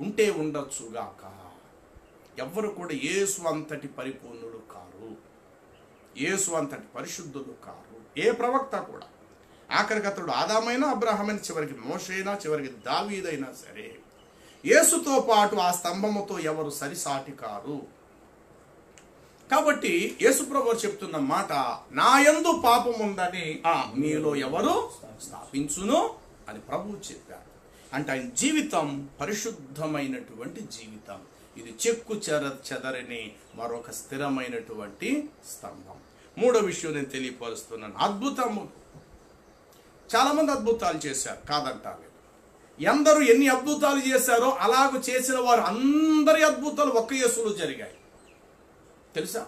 ఉంటే ఉండొచ్చుగాక. ఎవ్వరు కూడా యేసు అంతటి పరిపూర్ణులు కారు, యేసు అంతటి పరిశుద్ధులు కారు. ఏ ప్రవక్త కూడా, ఆఖరికి అతడు ఆదామైనా అబ్రహామైన, చివరికి మోషైనా, చివరికి దావీదైనా సరే యేసుతో పాటు ఆ స్తంభముతో ఎవరు సరిసాటి కారు. కాబట్టి యేసుప్రభువు చెప్తున్న మాట, నా యందు పాపం ఉందని మీలో ఎవరు స్థాపించును అని ప్రభువు చెప్పారు. అంటే ఆయన జీవితం పరిశుద్ధమైనటువంటి జీవితం. ఇది చెక్కు చెదరని మరొక స్థిరమైనటువంటి స్తంభం. మూడో విషయం నేను తెలియపరుస్తున్నాను. అద్భుతము. చాలా మంది అద్భుతాలు చేశారు, కాదంటారు. ఎందరూ ఎన్ని అద్భుతాలు చేశారో అలాగూ చేసిన వారు అందరి అద్భుతాలు ఒక్క యేసులో జరిగాయి. తెలుసా?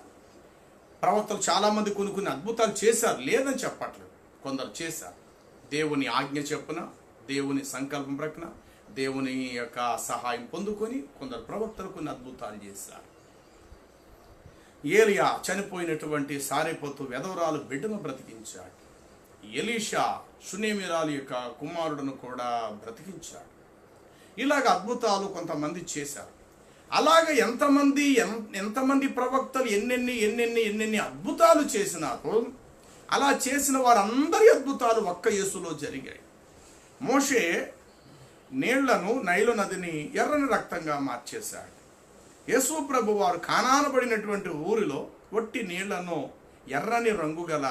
ప్రవక్తలు చాలా మంది కొన్ని అద్భుతాలు చేశారు, లేదని చెప్పట్లేదు. కొందరు చేశారు. దేవుని ఆజ్ఞ చెప్పున, దేవుని సంకల్పం ప్రకటన, దేవుని యొక్క సహాయం పొందుకొని కొందరు ప్రవక్తలు కొన్ని అద్భుతాలు చేశారు. ఏలియా చనిపోయినటువంటి సారెపోతు వెధవరాలు బిడ్డను బ్రతికించాడు. ఎలీషా షునేమిరాలు యొక్క కుమారుడును కూడా బ్రతికించాడు. ఇలాగ అద్భుతాలు కొంతమంది చేశారు. అలాగ ఎంతమంది ప్రవక్తలు ఎన్నెన్ని అద్భుతాలు చేసినారో అలా చేసిన వారందరి అద్భుతాలు ఒక్క యేసులో జరిగాయి. మోషే నీళ్లను, నైలు నదిని ఎర్రని రక్తంగా మార్చేశాడు. యేసు ప్రభు వారు కానానబడినటువంటి ఊరిలో ఒట్టి నీళ్లను ఎర్రని రంగు గల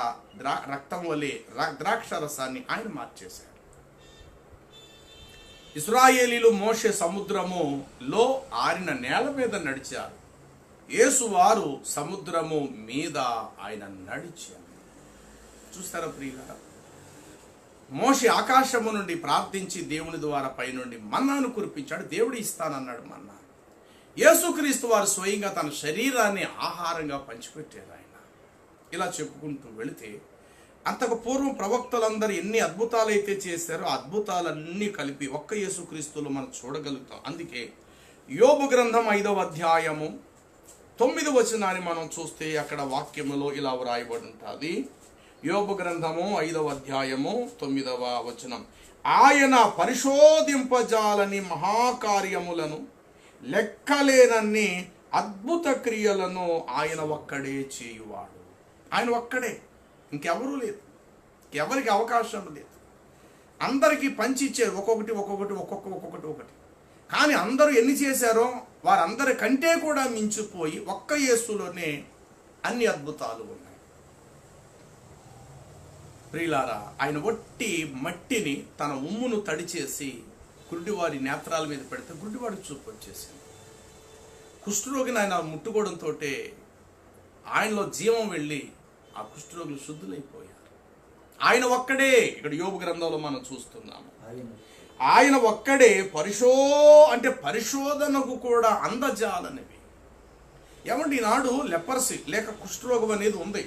రక్తం వలె ద్రాక్ష రసాన్ని ఆయన మార్చేశాడు. ఇశ్రాయేలీలు మోషే సముద్రములో ఆరిన నేల మీద నడిచారు. యేసు వారు సముద్రము మీద ఆయన నడిచారు. చూస్తారా ప్రియులారా? మోషే ఆకాశము నుండి ప్రార్థించి దేవుని ద్వారా పైనుండి మన్నాను కురిపించాడు. దేవుడు ఇస్తానన్నాడు మన్నా. యేసుక్రీస్తు వారు స్వయంగా తన శరీరాన్ని ఆహారంగా పంచిపెట్టారు ఆయన. ఇలా చెప్పుకుంటూ వెళితే అంతకు పూర్వం ప్రవక్తలందరూ ఎన్ని అద్భుతాలు అయితే చేశారో అద్భుతాలన్నీ కలిపి ఒక్క యేసుక్రీస్తులో మనం చూడగలుగుతాం. అందుకే యోబు గ్రంథం 5వ అధ్యాయము 9వ వచనాన్ని మనం చూస్తే అక్కడ వాక్యములో ఇలా వ్రాయబడి ఉంటుంది. యోబు గ్రంథము 5వ అధ్యాయము 9వ వచనం, ఆయన పరిశోధింపజాలని మహాకార్యములను లెక్కలేనన్ని అద్భుత క్రియలను ఆయన ఒక్కడే చేయువాడు. ఆయన ఒక్కడే, ఇంకెవరూ లేదు, ఎవరికి అవకాశం లేదు. అందరికీ పంచిచ్చారు, ఒక్కొక్కటి. కానీ అందరూ ఎన్ని చేశారో వారందరి కంటే కూడా మించిపోయి ఒక్క యేసులోనే అన్ని అద్భుతాలు ఉన్నాయి. ప్రియులారా, ఆయన ఒట్టి మట్టిని తన ఉమ్మును తడిచేసి గుడ్డివారి నేత్రాల మీద పెడితే గుడ్డివాడికి చూపు వచ్చేసింది. కుష్ఠరోగిని ఆయన ముట్టుకోవడంతో ఆయనలో జీవం వెళ్ళి ఆ కుష్ఠరోగులు శుద్ధులైపోయారు. ఆయన ఒక్కడే, ఇక్కడ యోబు గ్రంథంలో మనం చూస్తున్నాము, ఆయన ఒక్కడే పరిశోధనకు కూడా అందజాలనివి. ఏమంటే ఈనాడు లెపర్సీ లేక కుష్ఠరోగం అనేది ఉంది.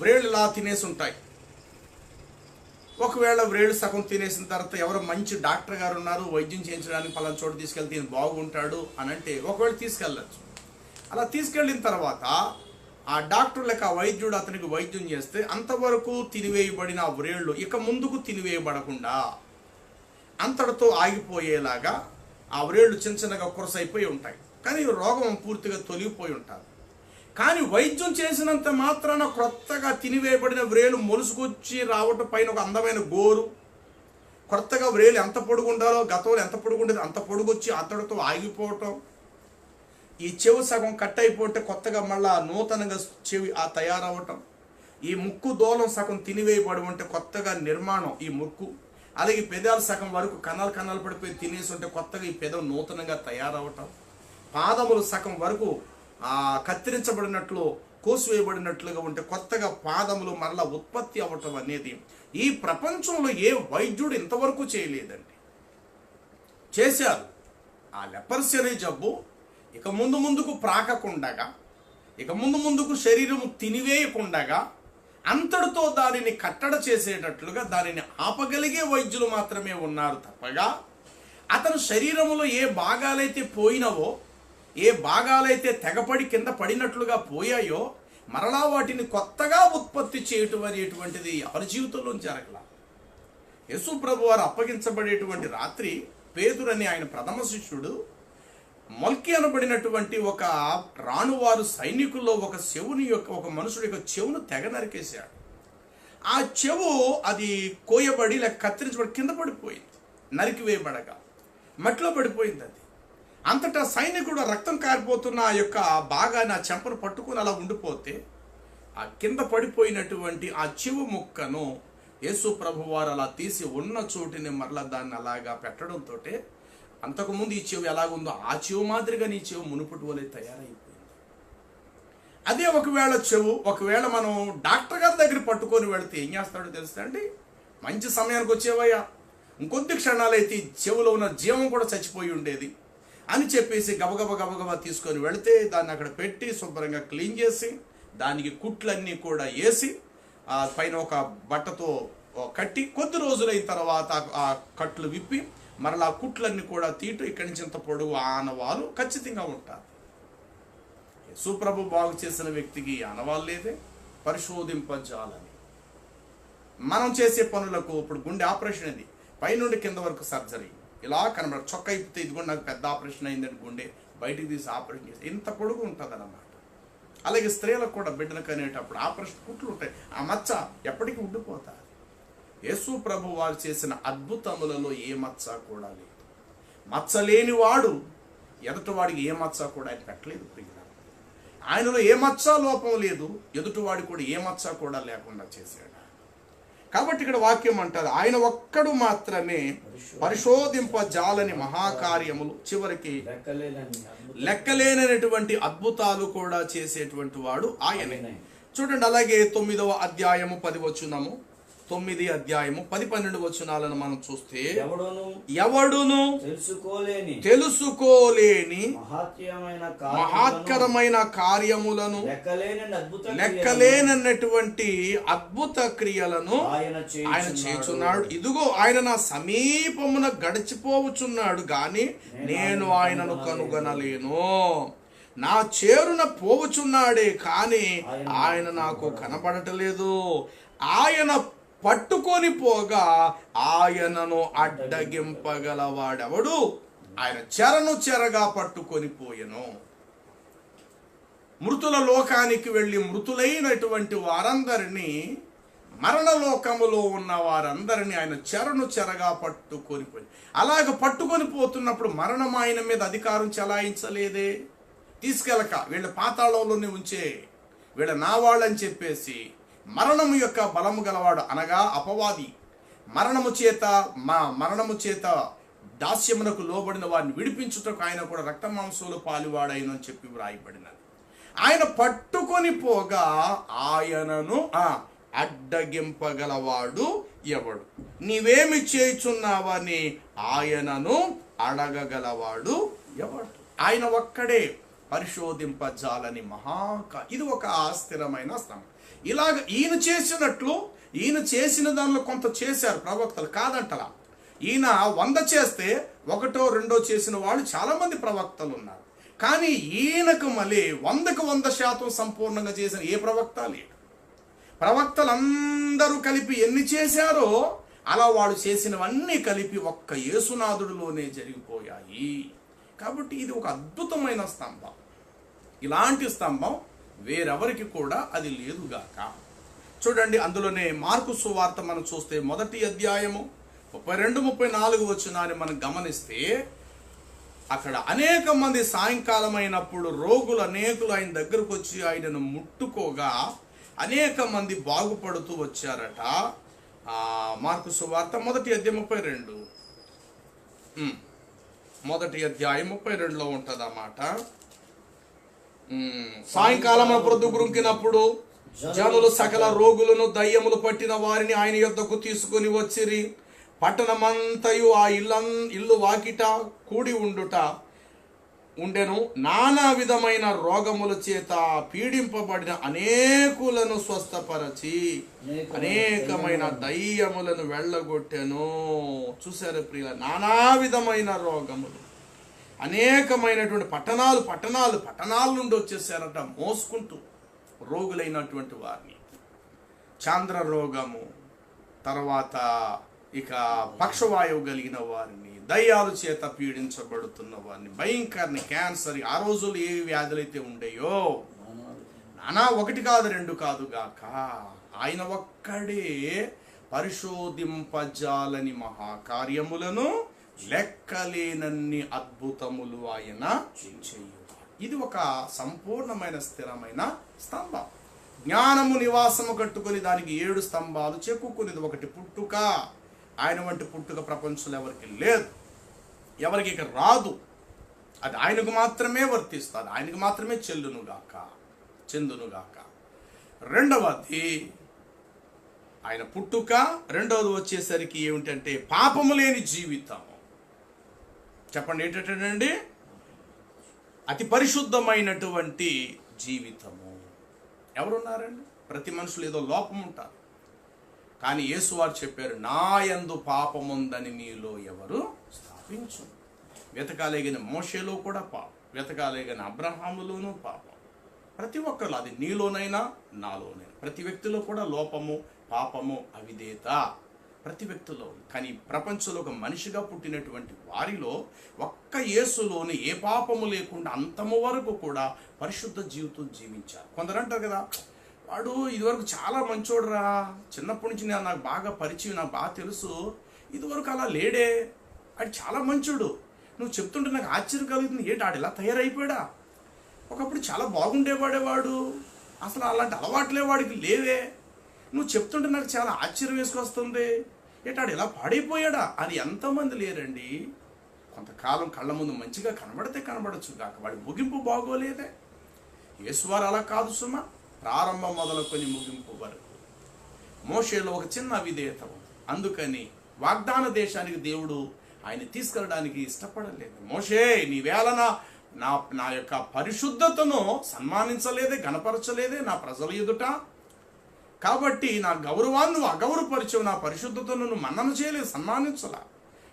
వ్రేళ్ళు ఇలా తినేసి ఉంటాయి. ఒకవేళ వ్రేళ్ళు సగం తినేసిన తర్వాత ఎవరో మంచి డాక్టర్ గారు ఉన్నారు, వైద్యం చేయించడానికి పలానా చోటు తీసుకెళ్తే ఈయన బాగుంటాడు అని అంటే ఒకవేళ తీసుకెళ్ళచ్చు. అలా తీసుకెళ్ళిన తర్వాత ఆ డాక్టర్ లేక ఆ వైద్యుడు అతనికి వైద్యం చేస్తే అంతవరకు తినివేయబడిన ఆ వ్రేళ్ళు ఇక ముందుకు తినివేయబడకుండా అంతటితో ఆగిపోయేలాగా ఆ వ్రేళ్ళు చిన్నగా కురసైపోయి ఉంటాయి. కానీ రోగం పూర్తిగా తొలగిపోయి ఉంటారు. కానీ వైద్యం చేసినంత మాత్రాన కొత్తగా తినివేయబడిన వ్రేలు మొలుసుకొచ్చి రావటం, పైన ఒక అందమైన గోరు, కొత్తగా వ్రేలు ఎంత పొడుగు ఉండాలో గతంలో ఎంత పొడుగు ఉండేది అంత పొడుగొచ్చి అతడితో ఆగిపోవటం, ఈ చెవి సగం కట్ అయిపోతే కొత్తగా మళ్ళా నూతనంగా చెవి తయారవటం, ఈ ముక్కు దూలం సగం తినివేయబడి ఉంటే కొత్తగా నిర్మాణం ఈ ముక్కు, అలాగే పెదాలు సగం వరకు కన్నాలు పడిపోయి తినేసి ఉంటే కొత్తగా ఈ పెదవి నూతనంగా తయారవటం, పాదములు సగం వరకు కత్తిరించబడినట్లు కోసివేయబడినట్లుగా ఉంటే కొత్తగా పాదములు మరలా ఉత్పత్తి అవ్వటం అనేది ఈ ప్రపంచంలో ఏ వైద్యుడు ఇంతవరకు చేయలేదండి. చేశారు. ఆ లెపర్సీ అనే జబ్బు ఇక ముందుకు ప్రాకకుండగా ఇక ముందుకు శరీరము తినివేయకుండగా అంతటితో దానిని కట్టడ చేసేటట్లుగా దానిని ఆపగలిగే వైద్యులు మాత్రమే ఉన్నారు తప్పగా, అతను శరీరములో ఏ భాగాలైతే పోయినవో, ఏ భాగాలైతే తెగపడి కింద పడినట్లుగా పోయాయో మరలా వాటిని కొత్తగా ఉత్పత్తి చేయటం అనేటువంటిది ఎవరి జీవితంలో జరగల. యేసు ప్రభు వారు అప్పగించబడేటువంటి రాత్రి పేతురని ఆయన ప్రథమ శిష్యుడు మల్కి అనబడినటువంటి ఒక రాణువారు సైనికుల్లో ఒక మనుషుడి యొక్క చెవును తెగ నరికేశాడు. ఆ చెవు అది కోయబడి లేక కత్తిరించబడి కింద పడిపోయింది, నరికివేయబడగా మట్టిలో పడిపోయింది. అది అంతటా సైనికుడు రక్తం కారిపోతున్న ఆ యొక్క భాగాన్ని, ఆ చెంపను పట్టుకుని అలా ఉండిపోతే ఆ కింద పడిపోయినటువంటి ఆ చెవు ముక్కను యేసు ప్రభు వారు అలా తీసి ఉన్న చోటిని మరలా దాన్ని అలాగా పెట్టడంతో అంతకుముందు ఈ చెవు ఎలాగుందో ఆ చెవు మాదిరిగా నీ చెవు మునుపటి వలె తయారైపోయింది. అదే ఒకవేళ మనం డాక్టర్ గారి దగ్గర పట్టుకొని వెళితే ఏం చేస్తాడో తెలుస్తా అండి, మంచి సమయానికి వచ్చేవయ్యా, ఇంకొద్ది క్షణాలైతే చెవులో ఉన్న జీవం కూడా చచ్చిపోయి ఉండేది అని చెప్పేసి గబగబా తీసుకొని వెళితే దాన్ని అక్కడ పెట్టి శుభ్రంగా క్లీన్ చేసి దానికి కుట్లన్నీ కూడా వేసి పైన ఒక బట్టతో కట్టి కొద్ది రోజులైన తర్వాత ఆ కట్లు విప్పి మరలా కుట్లన్నీ కూడా తీటు ఇక్కడి నుంచి ఇంత పొడుగు ఆనవాలు ఖచ్చితంగా ఉంటారు. యేసుప్రభు బాగు చేసిన వ్యక్తికి ఆనవాలు లేదే, పరిశోధింపజాలని. మనం చేసే పనులకు ఇప్పుడు గుండె ఆపరేషన్ అయింది, పైనుండి కింద వరకు సర్జరీ ఇలా కనబడ చొక్క అయిపోతే ఇది కూడా నాకు పెద్ద ఆపరేషన్ అయిందని గుండె బయటికి తీసి ఆపరేషన్ చేసి ఇంత పొడుగు ఉంటుంది అన్నమాట. అలాగే స్త్రీలకు కూడా బిడ్డలు కనేటప్పుడు ఆపరేషన్ కుట్లు ఉంటాయి, ఆ మచ్చ ఎప్పటికీ ఉండిపోతారు. యేసు ప్రభు వారు చేసిన అద్భుతములలో ఏ మచ్చ కూడా లేదు. మచ్చ లేని వాడు ఎదుటివాడికి ఏ మచ్చ కూడా ఆయన పెట్టలేదు. ప్రియుల, ఆయనలో ఏ మచ్చ లోపం లేదు, ఎదుటివాడికి కూడా ఏ మచ్చ కూడా లేకుండా చేశాడు. కాబట్టి ఇక్కడ వాక్యం అంటారు, ఆయన ఒక్కడు మాత్రమే పరిశోధింపజాలని మహాకార్యములు, చివరికి లెక్కలేనటువంటి అద్భుతాలు కూడా చేసేటువంటి వాడు ఆయనే. చూడండి, అలాగే 9వ అధ్యాయము 10 వచనము, 9 అధ్యాయము 10-12 వచనాలను మనం చూస్తే, ఎవడును తెలుసుకోలేని మహత్కరమైన కార్యములను, లెక్కలేనటువంటి అద్భుత క్రియలను ఆయన చేస్తున్నాడు. ఇదిగో ఆయన నా సమీపమున గడిచిపోవచ్చున్నాడు గాని నేను ఆయనను కనుగొనలేను. నా చేరున పోవచున్నాడే కానీ ఆయన నాకు కనపడటలేదు. ఆయన పట్టుకొని పోగా ఆయనను అడ్డగింపగలవాడెవడు? ఆయన చెరగా పట్టుకొని పోయెను. మృతుల లోకానికి వెళ్ళి మృతులైనటువంటి వారందరినీ, మరణలోకములో ఉన్న వారందరినీ ఆయన చెరగా పట్టుకొని పోయి, అలాగ పట్టుకొని పోతున్నప్పుడు మరణం ఆయన మీద అధికారం చెలాయించలేదే. తీసుకెళ్ళక వీళ్ళ పాతాళంలోనే ఉంచే, వీళ్ళ నా వాళ్ళని చెప్పేసి మరణము యొక్క బలము గలవాడు అనగా అపవాది, మరణము చేత దాస్యమునకు లోబడిన వారిని విడిపించుటకు ఆయన కూడా రక్త మాంసంలో పాలువాడైనని చెప్పి వ్రాయబడినది. ఆయన పట్టుకొని పోగా ఆయనను అడ్డగింపగలవాడు ఎవడు? నీవేమి చేయుచున్నావని ఆయనను అడగగలవాడు ఎవడు? ఆయన ఒక్కడే పరిశోధింపజాలని ఇది ఒక స్థిరమైన స్థలం. ఇలాగ ఈయన చేసిన దానిలో కొంత చేశారు ప్రవక్తలు, కాదంటలా. ఈయన 100 చేస్తే 1 2 చేసిన వాళ్ళు చాలా మంది ప్రవక్తలు ఉన్నారు. కానీ ఈయనకు మళ్ళీ 100కు 100% సంపూర్ణంగా చేసిన ఏ ప్రవక్త లేడు. ప్రవక్తలందరూ కలిపి ఎన్ని చేశారో అలా వాళ్ళు చేసినవన్నీ కలిపి ఒక్క యేసునాథుడిలోనే జరిగిపోయాయి. కాబట్టి ఇది ఒక అద్భుతమైన స్తంభం. ఇలాంటి స్తంభం వేరెవరికి కూడా అది లేదుగాక. చూడండి, అందులోనే మార్కు సువార్త మనం చూస్తే 1వ అధ్యాయము 32-34 వచనాన్ని మనం గమనిస్తే, అక్కడ అనేక మంది సాయంకాలం అయినప్పుడు రోగులు అనేకులు ఆయన దగ్గరకు వచ్చి ఆయనను ముట్టుకోగా అనేక మంది బాగుపడుతూ వచ్చారట. మార్కు సువార్త 1వ అధ్యాయం 32, 1వ అధ్యాయం 32లో ఉంటుంది అన్నమాట. సాయంకాలం ప్రొద్దుగురుకినప్పుడు జనులు సకల రోగులను, దయ్యములు పట్టిన వారిని ఆయన యొద్దకు తీసుకొని వచ్చిరి. పట్టణమంతయు ఆ ఇల్లు వాకిట కూడి ఉండుట ఉండెను. నానా విధమైన రోగముల చేత పీడింపబడిన అనేకులను స్వస్థపరచి అనేకమైన దయ్యములను వెళ్ళగొట్టెను. చూసారు ప్రియుల, నానా విధమైన రోగములు, అనేకమైనటువంటి పట్టణాల నుండి వచ్చేసారట మోసుకుంటూ రోగులైనటువంటి వారిని. చాంద్ర రోగము, తర్వాత ఇక పక్షవాయువు కలిగిన వారిని, దయ్యాల చేత పీడించబడుతున్న వారిని, భయంకరని క్యాన్సర్, ఆ రోజులు ఏ వ్యాధులైతే ఉండేయో నానా, ఒకటి కాదు రెండు కాదు గాక ఆయన ఒక్కడే పరిశోధింపజాలని మహాకార్యములను లెక్కలేనన్ని అద్భుతములు ఆయన చేయువాడు. ఇది ఒక సంపూర్ణమైన స్థిరమైన స్తంభం. జ్ఞానము నివాసము కట్టుకొని దానికి 7 స్తంభాలు చెక్కుకునేది. ఒకటి పుట్టుక, ఆయన వంటి పుట్టుక ప్రపంచంలో ఎవరికి లేదు, ఎవరికి ఇక రాదు. అది ఆయనకు మాత్రమే వర్తిస్తుంది, ఆయనకు మాత్రమే చెందునుగాక. రెండవది ఆయన పుట్టుక. రెండవది వచ్చేసరికి ఏమిటంటే పాపము లేని జీవితం. చెప్పండి ఏంటంటేనండి, అతి పరిశుద్ధమైనటువంటి జీవితము. ఎవరున్నారండి? ప్రతి మనుషులు ఏదో లోపం ఉంటారు. కానీ యేసువారు చెప్పారు, నా యందు పాపముందని మీలో ఎవరు స్థాపించు. వెతకాలేగిన మోషేలో కూడా పాపం, వెతకాలేగిన అబ్రహాములోనూ పాపం. ప్రతి ఒక్కరు, అది నీలోనైనా నాలోనైనా, ప్రతి వ్యక్తిలో కూడా లోపము, పాపము, అవిధేయత ప్రతి వ్యక్తిలో. కానీ ప్రపంచంలో ఒక మనిషిగా పుట్టినటువంటి వారిలో ఒక్క యేసులోని ఏ పాపము లేకుండా అంతము వరకు కూడా పరిశుద్ధ జీవితం జీవించారు. కొందరు అంటారు కదా, వాడు ఇదివరకు చాలా మంచోడురా, చిన్నప్పటి నుంచి నాకు బాగా పరిచయం, నాకు బాగా తెలుసు, ఇదివరకు అలా లేడే, అది చాలా మంచోడు. నువ్వు చెప్తుంటే నాకు ఆశ్చర్యం కలుగుతుంది, ఏంటి ఆడు ఇలా తయారైపోయాడా? ఒకప్పుడు చాలా బాగుండేవాడేవాడు, అసలు అలాంటి అలవాట్లే వాడికి లేవే, నువ్వు చెప్తుంటే నాకు చాలా ఆశ్చర్యం వేసుకొస్తుంది, ఏటాడు ఇలా పాడైపోయాడా అని ఎంతమంది లేరండి. కొంతకాలం కళ్ళ ముందు మంచిగా కనబడితే కనబడచ్చు కాక వాడి ముగింపు బాగోలేదే. యేసువారు అలా కాదు సుమా, ప్రారంభం మొదలుకొని ముగింపు వరకు. మోషేలో ఒక చిన్న అవిధేయత ఉంది, అందుకని వాగ్దాన దేశానికి దేవుడు ఆయన తీసుకెళ్ళడానికి ఇష్టపడలేదు. మోషే, నీవేళ నా యొక్క పరిశుద్ధతను సన్మానించలేదే, గణపరచలేదే నా ప్రజల ఎదుట, కాబట్టి నా గౌరవాన్ని నువ్వు అగౌరవపరిచావు, నా పరిశుద్ధతను నువ్వు మన్నన చేయలేదు, సన్మానించలా.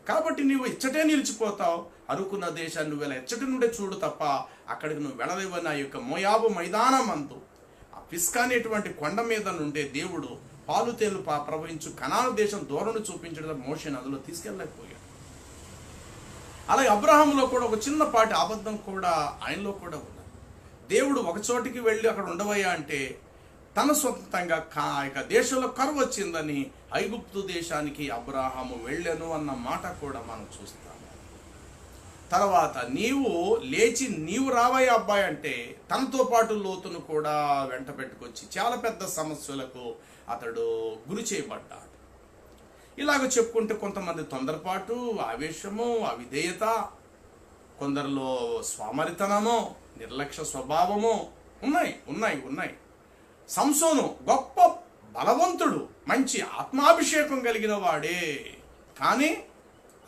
కాబట్టి నువ్వు ఇచ్చటే నిలిచిపోతావు, అనుకున్న దేశాన్ని నువ్వు ఇలా ఎచ్చటి నుండే చూడు తప్ప అక్కడికి నువ్వు వెళ్ళలేవని ఆ యొక్క మోయాబు మైదానం అందు ఆ పిస్కా అనేటువంటి కొండ మీద నుండే దేవుడు పాలు తేలు ప్రవహించు కనాను దేశం దూరం చూపించడం మోషేని అందులో తీసుకెళ్ళలేకపోయాడు. అలాగే అబ్రహాములో కూడా ఒక చిన్నపాటి అబద్ధం కూడా ఆయనలో కూడా ఉన్నది. దేవుడు ఒక చోటికి వెళ్ళి అక్కడ ఉండవయ్యా అంటే తన సొంతంగా ఇక దేశంలో కరువు వచ్చిందని ఐగుప్తు దేశానికి అబ్రహాము వెళ్ళెను అన్న మాట కూడా మనం చూస్తాము. తర్వాత నీవు లేచి నీవు రావయ్యా అబ్బాయి అంటే తనతో పాటు లోతును కూడా వెంట పెట్టుకొచ్చి చాలా పెద్ద సమస్యలకు అతడు గురి చేయబడ్డాడు. ఇలాగ చెప్పుకుంటే కొంతమంది తొందరపాటు, ఆవేశము, అవిధేయత, కొందరిలో స్వామరితనము, నిర్లక్ష్య స్వభావము ఉన్నాయి. సంసోను గొప్ప బలవంతుడు, మంచి ఆత్మాభిషేకం కలిగిన వాడే, కానీ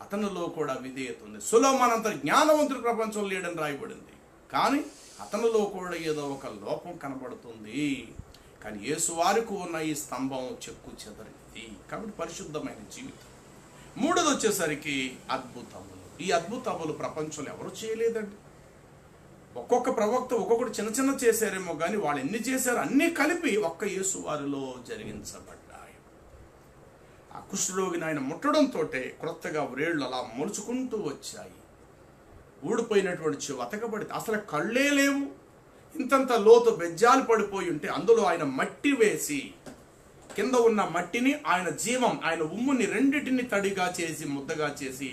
అతనిలో కూడా విధేయత ఉంది. సొలొమోను అంత జ్ఞానవంతుడు ప్రపంచంలో లేడని రాయబడింది, కానీ అతనిలో కూడా ఏదో ఒక లోపం కనబడుతుంది. కానీ యేసువారికి ఉన్న ఈ స్తంభం చెక్కు చెదరింది. కాబట్టి పరిశుద్ధమైన జీవితం. మూడోది వచ్చేసరికి అద్భుతములు. ఈ అద్భుతములు ప్రపంచంలో ఎవరు చేయలేదండి. ఒక్కొక్క ప్రవక్త ఒక్కొక్కటి చిన్న చేశారేమో కానీ వాళ్ళు ఎన్ని చేశారు అన్నీ కలిపి ఒక్క యేసువారిలో జరిగించబడ్డాయి. ఆ కుష్ఠరోగిని ఆయన ముట్టడంతో క్రొత్తగా వ్రేళ్లు అలా మొలుచుకుంటూ వచ్చాయి. ఊడిపోయినటువంటి చెవు అతకబడి అసలు కళ్ళే లేవు, ఇంతంత లోతు బెజ్జాలు పడిపోయి ఉంటే అందులో ఆయన మట్టి వేసి కింద ఉన్న మట్టిని ఆయన జీవం, ఆయన ఉమ్ముని రెండిటిని తడిగా చేసి ముద్దగా చేసి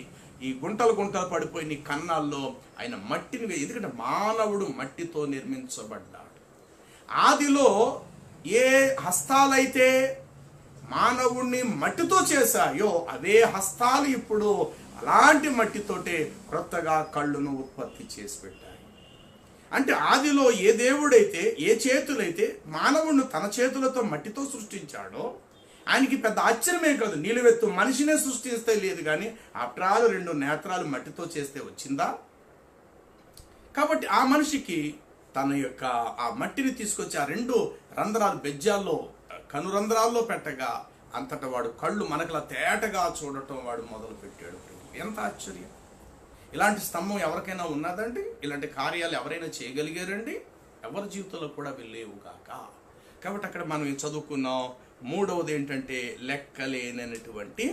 ఈ గుంటలు పడిపోయిన కన్నాల్లో ఆయన మట్టిని ఎందుకంటే మానవుడు మట్టితో నిర్మించబడ్డాడు. ఆదిలో ఏ హస్తాలైతే మానవుణ్ణి మట్టితో చేశాయో అవే హస్తాలు ఇప్పుడు అలాంటి మట్టితోటే క్రొత్తగా కళ్ళును ఉత్పత్తి చేసి పెట్టాయి. అంటే ఆదిలో ఏ దేవుడైతే ఏ చేతులైతే మానవుడిని తన చేతులతో మట్టితో సృష్టించాడో ఆయనకి పెద్ద ఆశ్చర్యమే కాదు. నిలువెత్తు మనిషినే సృష్టిస్తే లేదు, కానీ ఆఫ్టర్ ఆల్ 2 నేత్రాలు మట్టితో చేస్తే వచ్చిందా? కాబట్టి ఆ మనిషికి తన యొక్క ఆ మట్టిని తీసుకొచ్చి ఆ 2 రంధ్రాలు బెజ్జాల్లో కనురంధ్రాల్లో పెట్టగా అంతటా వాడు కళ్ళు మనకలా తేటగా చూడటం వాడు మొదలు పెట్టాడు. ఎంత ఆశ్చర్యం! ఇలాంటి స్తంభం ఎవరికైనా ఉన్నదండి? ఇలాంటి కార్యాలు ఎవరైనా చేయగలిగారండి? ఎవరి జీవితంలో కూడా వెళ్ళేవు కాక. కాబట్టి అక్కడ మనం చదువుకున్నాం. 3వది ఏంటంటే లెక్కలేనటువంటి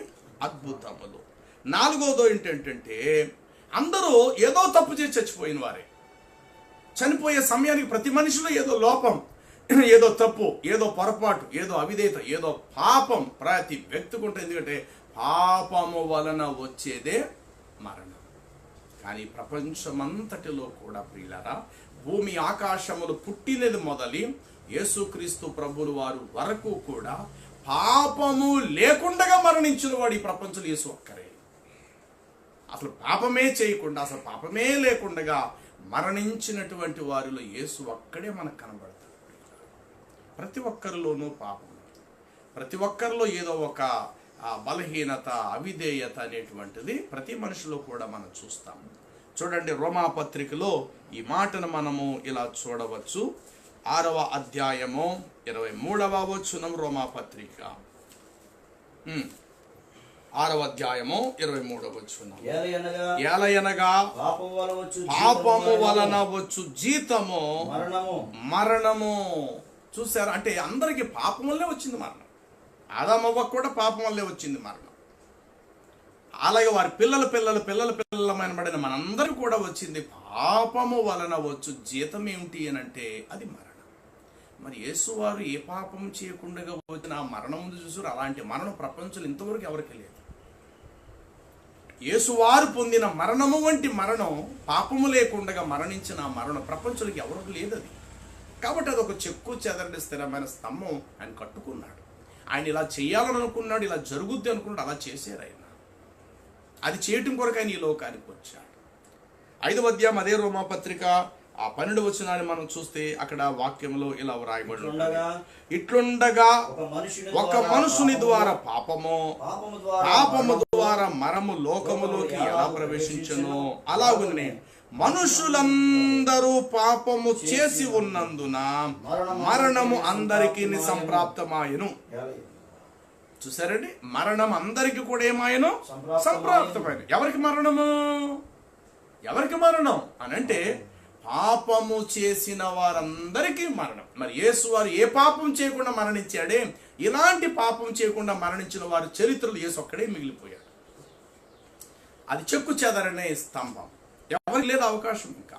అద్భుతములు. 4వది ఏంటంటే అందరూ ఏదో తప్పు చేసి చచ్చిపోయిన వారే. చనిపోయే సమయానికి ప్రతి మనిషిలో ఏదో లోపం, ఏదో తప్పు, ఏదో పొరపాటు, ఏదో అవిధేయత, ఏదో పాపం ప్రతి వ్యక్తికి ఉంటుంది. ఎందుకంటే పాపము వలన వచ్చేదే మరణం. కానీ ప్రపంచమంతటిలో కూడా ప్రియులారా, భూమి ఆకాశములు పుట్టినది మొదలి యేసుక్రీస్తు ప్రభువుల వారు వరకు కూడా పాపము లేకుండా మరణించిన వాడు ఈ ప్రపంచంలో యేసు ఒక్కరే. అసలు పాపమే చేయకుండా, అసలు పాపమే లేకుండా మరణించినటువంటి వారిలో యేసు ఒక్కడే మనకు కనబడతాడు. ప్రతి ఒక్కరిలోనూ పాపం, ప్రతి ఒక్కరిలో ఏదో ఒక బలహీనత, అవిధేయత అనేటువంటిది ప్రతి మనిషిలో కూడా మనం చూస్తాం. చూడండి, రోమాపత్రికలో ఈ మాటను మనము ఇలా చూడవచ్చు. 6వ అధ్యాయము 23వ వచనం. రోమాపత్రిక 6వ అధ్యాయము 23వ వచనం. ఏలయనగా పాపము వలన వచ్చు జీతము మరణము. చూసారా? అంటే అందరికి పాపం వల్లే వచ్చింది మరణం. ఆదామవ్వకు కూడా పాపం వల్లే వచ్చింది మరణం. అలాగే వారి పిల్లలమైనబడిన మనందరూ కూడా వచ్చింది పాపము వలన వచ్చు జీతం ఏమిటి అని అంటే అది మరణం. మరి యేసు వారు ఏ పాపం చేయకుండా వచ్చిన ఆ మరణం ముందు చూసారు. అలాంటి మరణం ప్రపంచంలో ఇంతవరకు ఎవరికి లేదు. యేసువారు పొందిన మరణము వంటి మరణం, పాపము లేకుండా మరణించిన ఆ మరణం ప్రపంచంలోకి ఎవరికి లేదు. అది కాబట్టి అది ఒక చెక్కు చెదరని స్థిరమైన స్తంభం ఆయన కట్టుకున్నాడు. ఆయన ఇలా చేయాలని అనుకున్నాడు, ఇలా జరుగుద్ది అనుకున్నాడు, అలా చేశారు ఆయన. అది చేయటం కొరకు ఆయన ఈ లోకానికి వచ్చాడు. 5వ అధ్యాయం అదే రోమాపత్రిక ఆ 12వ వచనాన్ని మనం చూస్తే అక్కడ వాక్యంలో ఇలా వ్రాయబడి ఇట్లుండగా ఒక మనుషుని ద్వారా పాపము ద్వారా మరణము లోకములోకి ఎలా ప్రవేశించునో అలాగునే మనుషులందరూ పాపము చేసి ఉన్నందున మరణము అందరికీ సంప్రాప్తమాయను. చూసారండి, మరణం అందరికి కూడా ఏమాయను? సంప్రాప్తమైన. ఎవరికి మరణము? ఎవరికి మరణం అనంటే పాపము చేసిన వారందరికీ మరణం. మరి యేసు వారు ఏ పాపం చేయకుండా మరణించాడే? ఇలాంటి పాపం చేయకుండా మరణించిన వారి చరిత్రలు యేసు ఒక్కడే మిగిలిపోయాడు. అది చెక్కు చెదరనే స్తంభం. ఎవరికి లేదు అవకాశం. ఇంకా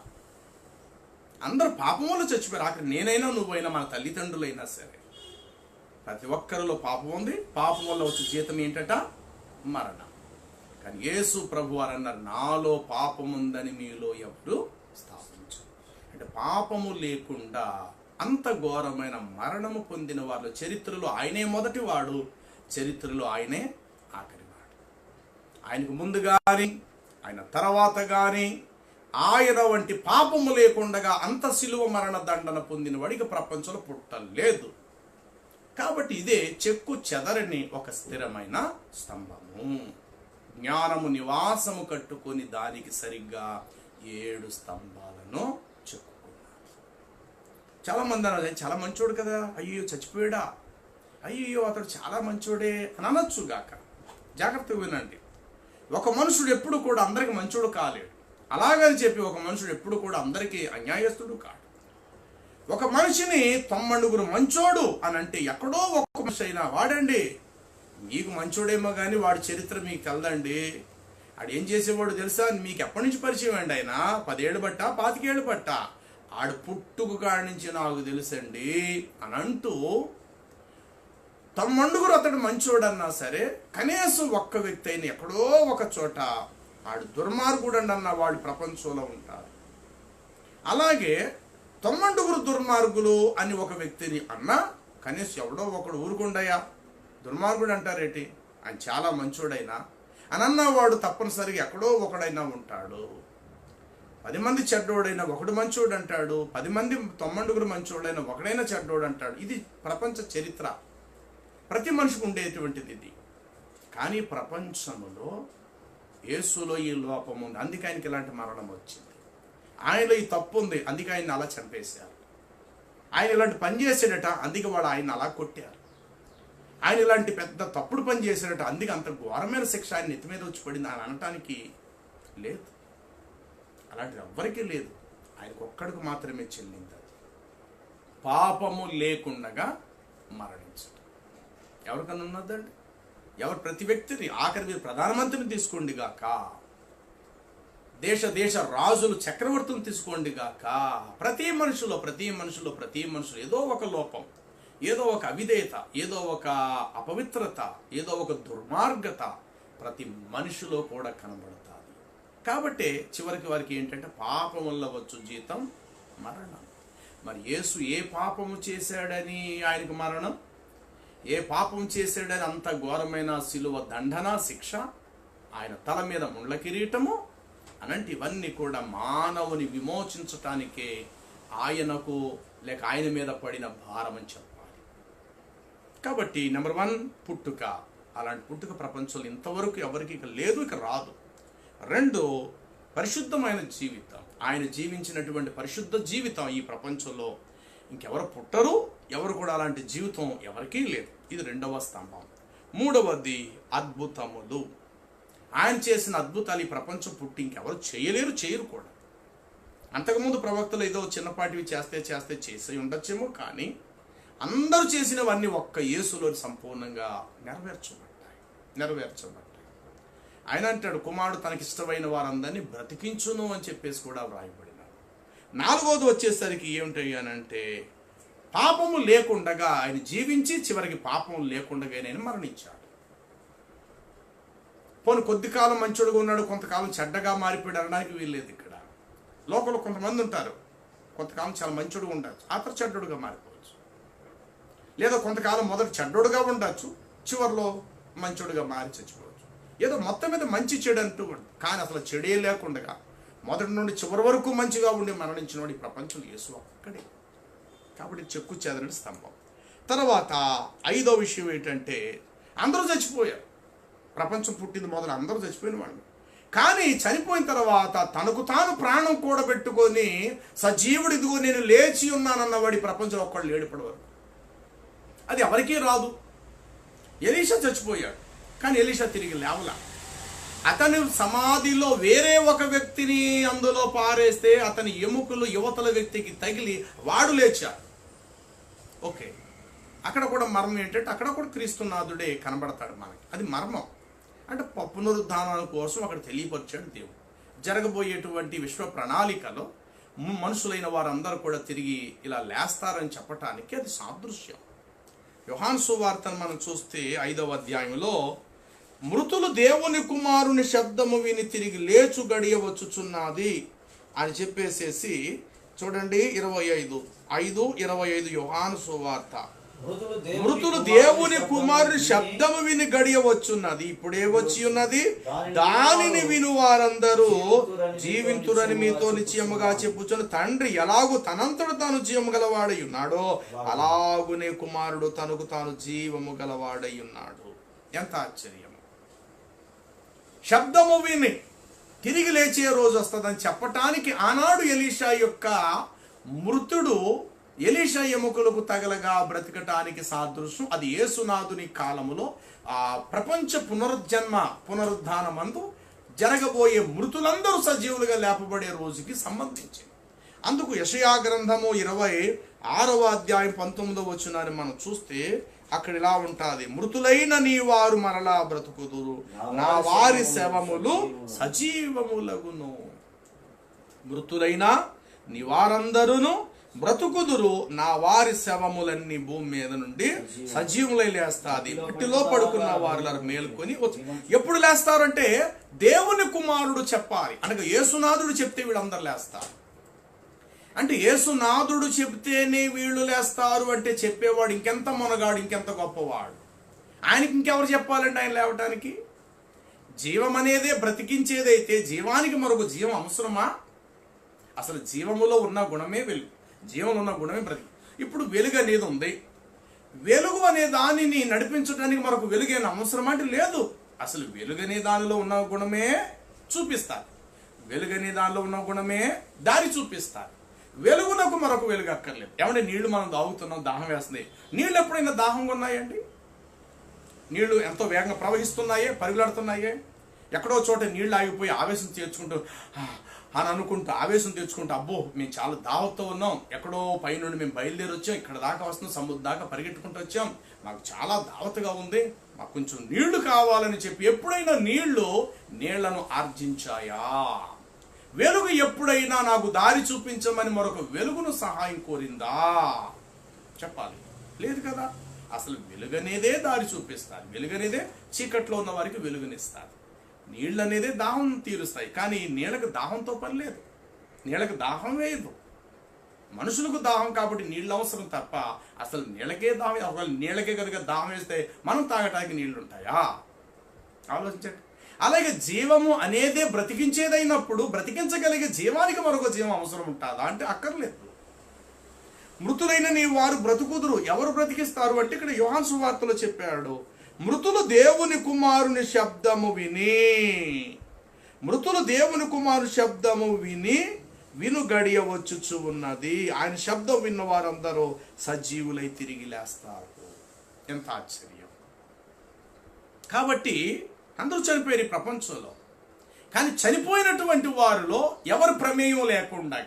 అందరూ పాపం వల్ల చచ్చిపోయారు. ఆఖరి నేనైనా, నువ్వైనా, మన తల్లిదండ్రులైనా సరే ప్రతి ఒక్కరిలో పాపం ఉంది. పాపం వల్ల వచ్చే జీతం ఏంటట? మరణం. కానీ యేసు ప్రభు వారు అన్నారు, నాలో పాపం ఉందని మీలో ఎప్పుడు స్థాపించు. అంటే పాపము లేకుండా అంత ఘోరమైన మరణము పొందిన వాళ్ళ చరిత్రలో ఆయనే మొదటి వాడు, చరిత్రలో ఆయనే ఆఖరివాడు. ఆయనకు ముందు కానీ ఆయన తర్వాత కానీ ఆయన వంటి పాపము లేకుండా అంత శిలువ మరణ దండన పొందిన వాడికి ప్రపంచంలో పుట్టలేదు. కాబట్టి ఇదే చెక్కు చెదరని ఒక స్థిరమైన స్తంభము. జ్ఞానము నివాసము కట్టుకొని దానికి సరిగ్గా 7 స్తంభాలను చెక్కుకున్నారు. చాలా మంది అన్నారు, చాలా మంచోడు కదా, అయ్యో చచ్చిపోయాడా, అయ్యో అతడు చాలా మంచోడే అని అనొచ్చు గాక. జాగ్రత్తగా వినండి. ఒక మనుషుడు ఎప్పుడు కూడా అందరికి మంచోడు కాలేడు. అలాగని చెప్పి ఒక మనుషుడు ఎప్పుడు కూడా అందరికీ అన్యాయస్తుడు కాడు. ఒక మనిషిని 90 మంచోడు అని అంటే ఎక్కడో ఒక్క మనిషి అయినా వాడండి, మీకు మంచోడేమో కానీ వాడి చరిత్ర మీకు తెలదండి. ఆడు ఏం చేసేవాడు తెలుసా? మీకు ఎప్పటి నుంచి పరిచయం అండి? ఆయన 10 ఏళ్ళు బట్ట, 25 ఏళ్ళు బట్ట, ఆడు పుట్టుకు కాడి నుంచి నాకు తెలుసండి అని అంటూ 90 అతడు మంచోడు అన్నా సరే కనీసం ఒక్క వ్యక్తి అయిన ఎక్కడో ఒక చోట ఆడు దుర్మార్గుడు అన్న వాడు ప్రపంచంలో ఉంటారు. అలాగే 90 దుర్మార్గులు అని ఒక వ్యక్తిని అన్నా కనీసం ఎవడో ఒకడు ఊరుకుండయా దుర్మార్గుడు అంటారేటి, ఆయన చాలా మంచోడైనా అని అన్నవాడు తప్పనిసరిగా ఎక్కడో ఒకడైనా ఉంటాడు. 10 మంది చెడ్డోడైనా ఒకడు మంచోడు అంటాడు, 10 మంది 90 మంచోడైనా ఒకడైనా చెడ్డోడు అంటాడు. ఇది ప్రపంచ చరిత్ర, ప్రతి మనిషికి ఉండేటువంటిది ఇది. కానీ ప్రపంచంలో యేసులో ఈ లోపం ఉంది. అందుకే ఆయనకి ఇలాంటి మరణం వచ్చింది. ఆయనలో ఈ తప్పు ఉంది, అందుకే ఆయన అలా చంపేశారు. ఆయన ఇలాంటి పని చేసాడట, అందుకే వాళ్ళు ఆయన అలా కొట్టారు. ఆయన ఇలాంటి పెద్ద తప్పుడు పని చేశాడట, అందుకే అంత ఘోరమైన శిక్ష ఆయన నెత్తి మీద వచ్చి పడింది అని అనటానికి లేదు. అలాంటిది ఎవ్వరికీ లేదు, ఆయనకు ఒక్కడికి మాత్రమే చెల్లింది. పాపము లేకుండగా మరణించడం ఎవరికన్నా ఉన్నదండి? ఎవరు? ప్రతి వ్యక్తిని, ఆఖరి మీరు ప్రధానమంత్రిని తీసుకోండి గాక, దేశ రాజులు చక్రవర్తులు తీసుకోండి గాక, ప్రతి మనుషులు ఏదో ఒక లోపం, ఏదో ఒక అవిధేయత, ఏదో ఒక అపవిత్రత, ఏదో ఒక దుర్మార్గత ప్రతి మనిషిలో కూడా కనబడుతుంది. కాబట్టి చివరికి వారికి ఏంటంటే పాపం వల్ల వచ్చు జీతం మరణం. మరి యేసు ఏ పాపము చేశాడని ఆయనకు మరణం? ఏ పాపం చేశాడని అంత ఘోరమైన శిలువ దండన శిక్ష, ఆయన తల మీద ముండ్ల కిరీటము అనంటే ఇవన్నీ కూడా మానవుని విమోచించటానికే ఆయనకు లేక ఆయన మీద పడిన భారం అని చెప్పాలి. కాబట్టి నెంబర్ 1 పుట్టుక. అలాంటి పుట్టుక ప్రపంచంలో ఇంతవరకు ఎవరికి ఇక లేదు, ఇక రాదు. 2 పరిశుద్ధమైన జీవితం, ఆయన జీవించినటువంటి పరిశుద్ధ జీవితం ఈ ప్రపంచంలో ఇంకెవరు పుట్టరు, ఎవరు కూడా అలాంటి జీవితం ఎవరికీ లేదు. ఇది 2వ స్తంభం. 3వది అద్భుతములు. ఆయన చేసిన అద్భుతాలు ఈ ప్రపంచం పుట్టి ఇంకెవరు చేయరు కూడా. అంతకుముందు ప్రవక్తలు ఏదో చిన్నపాటివి చేసి ఉండొచ్చేమో, కానీ అందరూ చేసినవన్నీ ఒక్క యేసులో సంపూర్ణంగా నెరవేర్చబడ్డాయి. ఆయన అంటాడు, కుమారుడు తనకిష్టమైన వారందరినీ బ్రతికించును అని చెప్పేసి కూడా వ్రాయబడినాడు. 4వది వచ్చేసరికి ఏమిటంటే పాపము లేకుండగా ఆయన జీవించి చివరికి పాపము లేకుండగా ఆయన మరణించాడు. పోనీ కొద్ది కాలం మంచోడుగా ఉన్నాడు, కొంతకాలం చెడ్డగా మారిపోయాడు అనడానికి వీల్లేదు. ఇక్కడ లోకంలో కొంతమంది ఉంటారు, కొంతకాలం చాలా మంచోడుగా ఉండొచ్చు, ఆ తర్వాత చెడ్డోడుగా మారిపోవచ్చు. లేదా కొంతకాలం మొదట చెడ్డోడుగా ఉండొచ్చు, చివరిలో మంచోడుగా మారి చచ్చిపోవచ్చు. ఏదో మొత్తం మీద మంచి చెడు అంటూ ఉంటుంది, కానీ అసలు చెడే లేకుండా మొదటి నుండి చివరి వరకు మంచిగా ఉండి మరణించిన వాడు ఈ ప్రపంచంలో యేసు ఒక్కడే. కాబట్టి చెక్కు చెదరని స్తంభం. తర్వాత 5వ విషయం ఏంటంటే అందరూ చచ్చిపోయారు. ప్రపంచం పుట్టింది మొదలు అందరూ చచ్చిపోయిన వాళ్ళు, కానీ చనిపోయిన తర్వాత తనకు తాను ప్రాణం కూడబెట్టుకొని సజీవుడు ఇదిగో నేను లేచి ఉన్నానన్నవాడి ప్రపంచంలో ఒక్కడు లేడు ఇప్పటివరకు. అది ఎవరికీ రాదు. ఎలీషా చచ్చిపోయాడు, కానీ ఎలీషా తిరిగి లేవలా. అతని సమాధిలో వేరే ఒక వ్యక్తిని అందులో పారేస్తే అతని ఎముకలు యువతల వ్యక్తికి తగిలి వాడు లేచాడు. ఓకే, అక్కడ కూడా మర్మం ఏంటంటే అక్కడ కూడా క్రీస్తునాథుడే కనబడతాడు మనకి. అది మర్మం అంటే పునరుద్ధానాల కోసం అక్కడ తెలియపరిచాడు దేవుడు. జరగబోయేటువంటి విశ్వ ప్రణాళికలో మనుషులైన వారందరూ కూడా తిరిగి ఇలా లేస్తారని చెప్పటానికి అది సాదృశ్యం. యోహాను సువార్తను మనం చూస్తే 5వ అధ్యాయంలో మృతులు దేవుని కుమారుని శబ్దము విని తిరిగి లేచు గడియ వచ్చుచున్నది అని చెప్పేసేసి చూడండి 25:25 యోహాను సువార్త. మృతులు దేవుని కుమారుని శబ్దము విని గడియ వచ్చున్నది, ఇప్పుడే వచ్చి ఉన్నది, దానిని విను వారందరూ జీవింతురని మీతో నిశ్చయముగా చెప్పుచున్న తండ్రి ఎలాగూ తనంతడు తాను జీవము గలవాడై ఉన్నాడో అలాగునే కుమారుడు తనకు తాను జీవము గలవాడై ఉన్నాడు. ఎంత ఆశ్చర్యం! శబ్దము విని తిరిగి లేచే రోజు వస్తుందని చెప్పటానికి ఆనాడు ఎలీషా యొక్క మృతుడు ఎలీషా ఎముకలకు తగలగా బ్రతికటానికి సాదృశ్యం. అది యేసునాథుని కాలములో ప్రపంచ పునరుద్ధానమందు జరగబోయే మృతులందరూ సజీవులుగా లేపబడే రోజుకి సంబంధించింది. అందుకు యెషయా గ్రంథము 26వ అధ్యాయం 19వ వచనాన్ని మనం చూస్తే అక్కడ ఇలా ఉంటుంది, మృతులైన నీ వారు మరలా బ్రతుకుదురు, నా వారి శవములు సజీవములగును. మృతులైన నీ వారందరూ బ్రతుకుదురు, నా వారి శవములన్నీ భూమి మీద నుండి సజీవులై లేస్తాది. మట్టిలో పడుకున్న వారు మేలుకొని ఎప్పుడు లేస్తారంటే దేవుని కుమారుడు చెప్పాలి, అనగా యేసునాథుడు చెప్తే వీళ్ళందరూ లేస్తారు. అంటే యేసునాథుడు చెప్తేనే వీళ్ళు లేస్తారు అంటే చెప్పేవాడు ఇంకెంత మొనగాడు, ఇంకెంత గొప్పవాడు. ఆయనకి ఇంకెవరు చెప్పాలండి ఆయన లేవటానికి? జీవం అనేదే బ్రతికించేదైతే జీవానికి మరొక జీవం అవసరమా? అసలు జీవములో ఉన్న గుణమే వెలుగు, జీవంలో ఉన్న గుణమే బ్రతికి. ఇప్పుడు వెలుగు అనేది ఉంది, వెలుగు అనే దానిని నడిపించడానికి మరొక వెలుగైన అవసరం అంటే లేదు. అసలు వెలుగు అనే దానిలో ఉన్న గుణమే చూపిస్తారు. వెలుగనే దానిలో ఉన్న గుణమే దారి చూపిస్తారు. వెలుగునకు మరొక వెలుగు అక్కర్లేదు. ఏమంటే నీళ్లు మనం తాగుతున్నాం, దాహం వేస్తుంది. నీళ్ళు ఎప్పుడైనా దాహంగా ఉన్నాయండి? నీళ్లు ఎంతో వేగంగా ప్రవహిస్తున్నాయే, పరుగులాడుతున్నాయే. ఎక్కడో చోట నీళ్లు ఆగిపోయి ఆవేశం తీర్చుకుంటూ అని అనుకుంటూ ఆవేశం తెచ్చుకుంటూ, అబ్బో మేము చాలా దావత్తో ఉన్నాం, ఎక్కడో పైనుండి మేము బయలుదేరి వచ్చాం, ఇక్కడ దాకా వస్తున్నాం, సముద్రం దాకా పరిగెట్టుకుంటూ వచ్చాం, మాకు చాలా దావత్గా ఉంది, మాకు కొంచెం నీళ్లు కావాలని చెప్పి ఎప్పుడైనా నీళ్లను ఆర్జించాయా? వెలుగు ఎప్పుడైనా నాకు దారి చూపించమని మరొక వెలుగును సహాయం కోరిందా? చెప్పాలి. లేదు కదా. అసలు వెలుగనేదే దారి చూపిస్తారు. వెలుగనేదే చీకట్లో ఉన్న వారికి వెలుగునిస్తారు. నీళ్ళు అనేదే దాహం తీరుస్తాయి. కానీ నీళ్ళకు దాహంతో పని లేదు. నీళ్ళకు దాహం వేయదు. మనుషులకు దాహం కాబట్టి నీళ్ళు అవసరం తప్ప అసలు నీళ్ళకే దాహం, ఒకవేళ నీళ్ళకే కనుక దాహం వేస్తే మనం తాగటానికి నీళ్లు ఉంటాయా? ఆలోచించండి. అలాగే జీవము అనేదే బ్రతికించేదైనప్పుడు బ్రతికించగలిగే జీవానికి మరొక జీవం అవసరం ఉంటుందా అంటే అక్కర్లేదు. మృతులైన నీ వారు బ్రతుకుదురు. ఎవరు బ్రతికిస్తారు అంటే ఇక్కడ యోహాను సువార్తలో చెప్పాడు, మృతులు దేవుని కుమారుని శబ్దము విని విను గడియ వచ్చుచు ఉన్నది. ఆయన శబ్దం విన్న వారందరూ సజీవులై తిరిగి లేస్తారు. ఎంత ఆశ్చర్యం. కాబట్టి అందరూ చనిపోయారు ఈ ప్రపంచంలో. కానీ చనిపోయినటువంటి వారిలో ఎవరు ప్రమేయం లేకుండా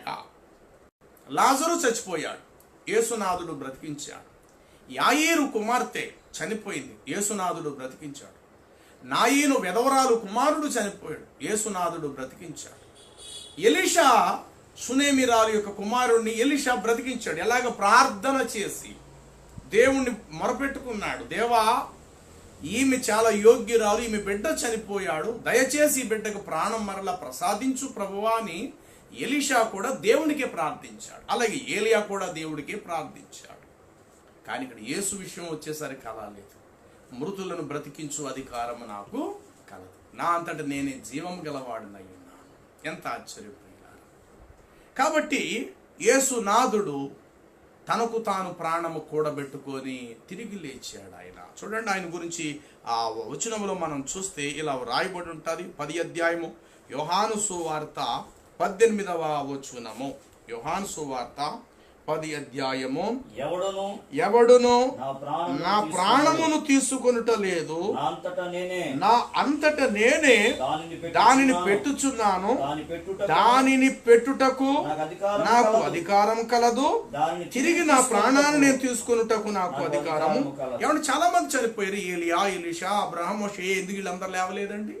లాజరు చచ్చిపోయాడు, యేసునాథుడు బ్రతికించాడు. యాయీరు కుమార్తె చనిపోయింది, యేసునాథుడు బ్రతికించాడు. నాయీను వెధవరాలు కుమారుడు చనిపోయాడు, యేసునాథుడు బ్రతికించాడు. ఎలీషా సునేమిరాలు యొక్క కుమారుడిని ఎలీషా బ్రతికించాడు. ఎలాగ? ప్రార్థన చేసి దేవుణ్ణి మొరపెట్టుకున్నాడు, దేవా ఈమె చాలా యోగ్యురాలు, ఈమె బిడ్డ చనిపోయాడు, దయచేసి ఈ బిడ్డకు ప్రాణం మరలా ప్రసాదించు ప్రభువా అని ఎలీషా కూడా దేవునికే ప్రార్థించాడు. అలాగే ఏలియా కూడా దేవుడికే ప్రార్థించాడు. కానీ ఇక్కడ యేసు విషయం వచ్చేసరికి అలా లేదు. మృతులను బ్రతికించు అధికారము నాకు కలదు, నా అంతటా నేనే జీవం గలవాడినై ఉన్నాను. ఎంత ఆశ్చర్యపోయినారు. కాబట్టి యేసునాథుడు తనకు తాను ప్రాణము కూడబెట్టుకొని తిరిగి లేచాడు. ఆయన చూడండి, ఆయన గురించి ఆ వచనములో మనం చూస్తే ఇలా రాయబడి ఉంటుంది. 10వ అధ్యాయము యోహాను సువార్త 18వ వచనము. యోహాను సువార్త 10వ అధ్యాయము, ఎవడును నా ప్రాణమును తీసుకొనుట లేదు, నా అంతట నేనే దానిని పెట్టుచున్నాను, దానిని పెట్టుటకు నాకు అధికారం కలదు, తిరిగి నా ప్రాణాన్ని నేను తీసుకొనుటకు నాకు అధికారము. ఏమంటే చాలా మంది చనిపోయారు. ఏలియా, ఎలీషా, అబ్రహాం, మోషే. ఎందుకు వీళ్ళందరూ లేవలేదండి?